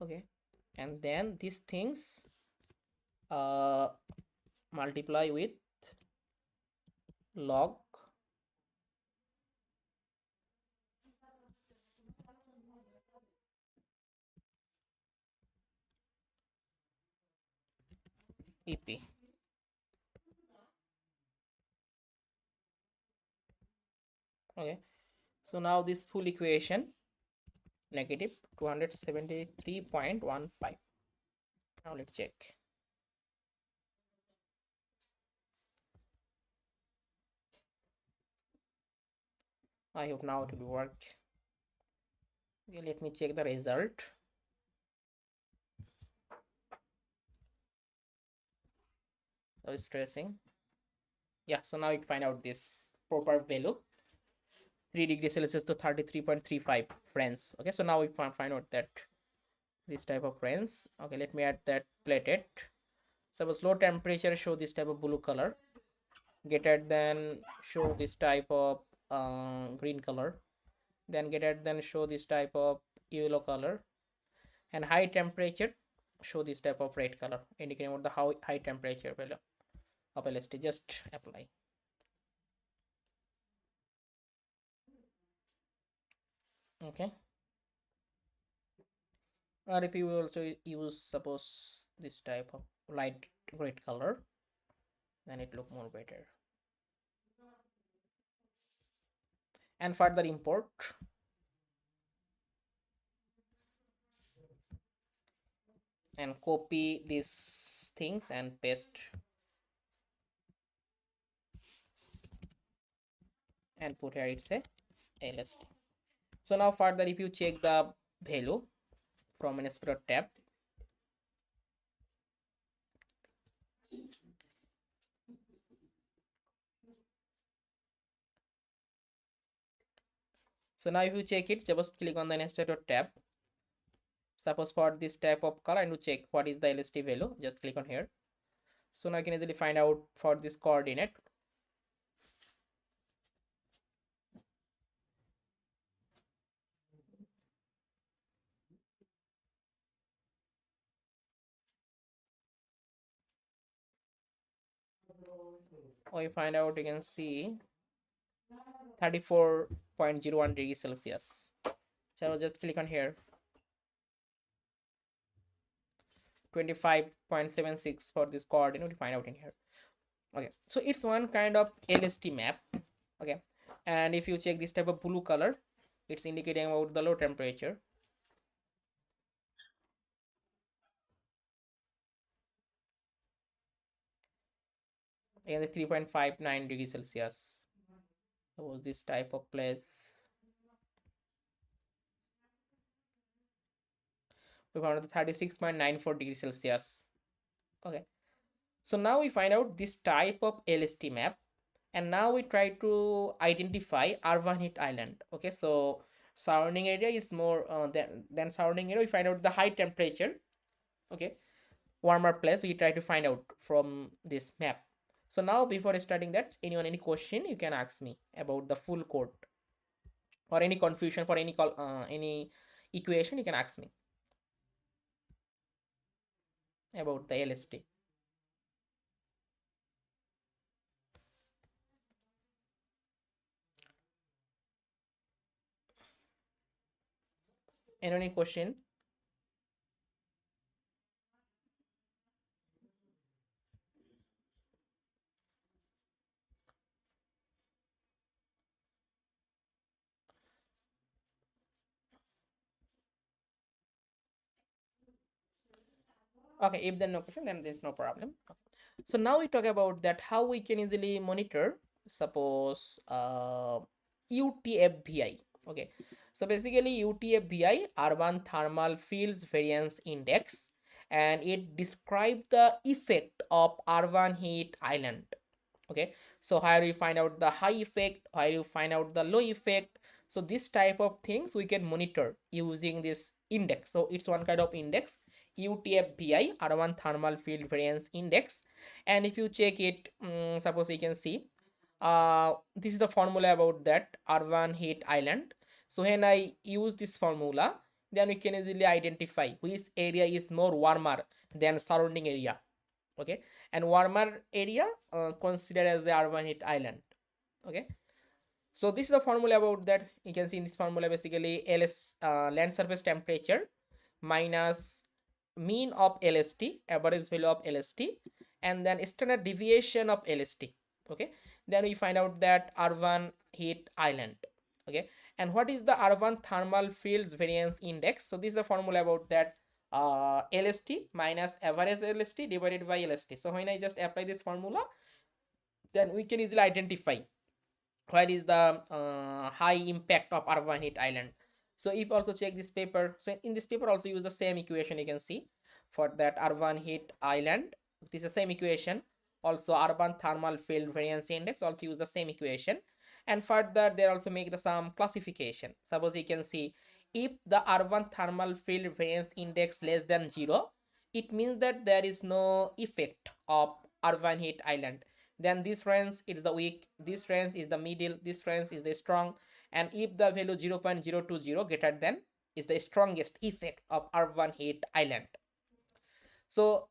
Okay, and then these things multiply with log EP. Okay, so now this full equation negative 273.15. Now let's check. I hope now it will work. Okay, let me check the result. I was stressing. Yeah, so now you find out this proper value 3 degrees Celsius to 33.35 frames. Okay, so now we find out that this type of frames. Okay, let me add that plated. Suppose low temperature show this type of blue color, greater than show this type of green color, then greater than show this type of yellow color, and high temperature show this type of red color, indicating about the high temperature value of LST. Just apply. Okay, or if you also use suppose this type of light red color, then it look more better. And further import and copy these things and paste and put here it's a LST. So now further if you check the value from an Inspector tab, so now if you check it, just click on the Inspector tab. Suppose for this type of color and to check what is the LST value, just click on here. So now you can easily find out for this coordinate. we find out, you can see 34.01 degrees Celsius. So just click on here, 25.76 for this coordinate, we find out in here. Okay, so it's one kind of LST map. Okay, and if you check this type of blue color, it's indicating about the low temperature. And the 3.59 degrees Celsius. Suppose this type of place. We found the 36.94 degrees Celsius. Okay, so now we find out this type of LST map, and now we try to identify urban heat island. Okay, so surrounding area is more than surrounding area. We find out the high temperature. Okay, warmer place we try to find out from this map. So now before starting that, anyone any question you can ask me about the full code, or any confusion for any equation you can ask me about the LST. Any question? Okay, if then no question, then there's no problem. Okay. So now we talk about that how we can easily monitor, suppose UTFVI. Okay, so basically UTFVI, urban thermal fields variance index, and it describes the effect of urban heat island. Okay, so how you find out the high effect, how you find out the low effect. So this type of things we can monitor using this index. So it's one kind of index, UTFVI, urban thermal field variance index. And if you check it, suppose you can see this is the formula about that urban heat island. So when I use this formula, then we can easily identify which area is more warmer than surrounding area. Okay, and warmer area considered as the urban heat island. Okay, so this is the formula about that. You can see in this formula basically ls land surface temperature minus mean of LST, average value of LST, and then standard deviation of LST. Okay, then we find out that urban heat island. Okay, and what is the urban thermal fields variance index? So this is the formula about that LST minus average LST divided by LST. So when I just apply this formula, then we can easily identify what is the high impact of urban heat island. So if also check this paper, so in this paper also use the same equation, you can see for that urban heat island, this is the same equation. Also urban thermal field variance index also use the same equation, and further they also make the some classification. Suppose you can see if the urban thermal field variance index less than 0, it means that there is no effect of urban heat island. Then this range is the weak, this range is the middle, this range is the strong, and if the value 0.020 greater than is the strongest effect of urban heat island. So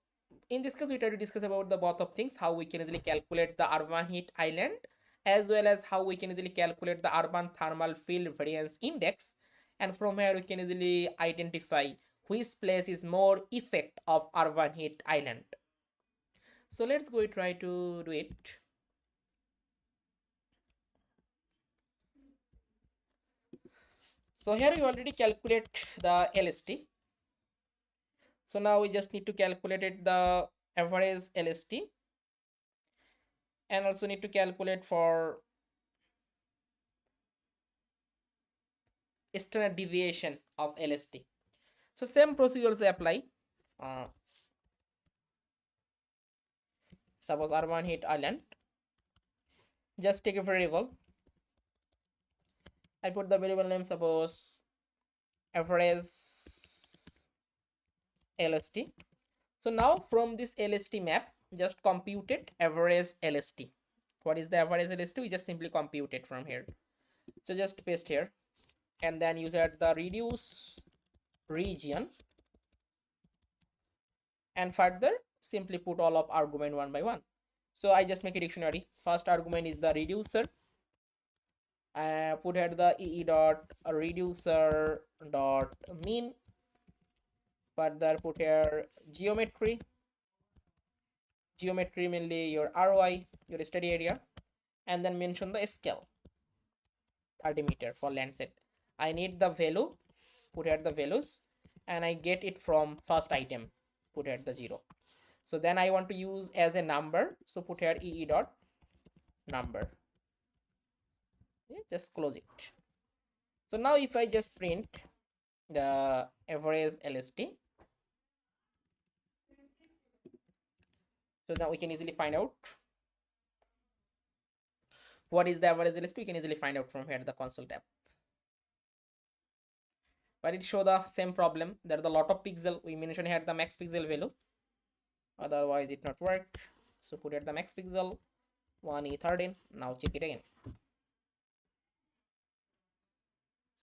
in this case we try to discuss about the both of things, how we can easily calculate the urban heat island as well as how we can easily calculate the urban thermal field variance index, and from here we can easily identify which place is more effect of urban heat island. So let's go try to do it. So here we already calculate the LST. So now we just need to calculate it the average LST, and also need to calculate for standard deviation of LST. So same procedure also apply. Uh, Suppose urban heat island. Just take a variable. I put the variable name, suppose average LST. So now from this LST map, just compute it average LST. What is the average LST? We just simply compute it from here. So just paste here, and then use at the reduce region, and further simply put all of argument one by one. So I just make a dictionary. First argument is the reducer. Put here the ee dot reducer dot mean. Further put here geometry. Geometry mainly your ROI, your study area, and then mention the scale 30 meter for Landsat. I need the value, put here the values, and I get it from first item, put here the 0. So then I want to use as a number, so put here ee dot number. Yeah, just close it. So now if I just print the average LST, so now we can easily find out what is the average LST. We can easily find out from here the console tab. But it show the same problem. There are a lot of pixel. We mentioned here the max pixel value. Otherwise it not work. So put here the max pixel 1E13. Now check it again.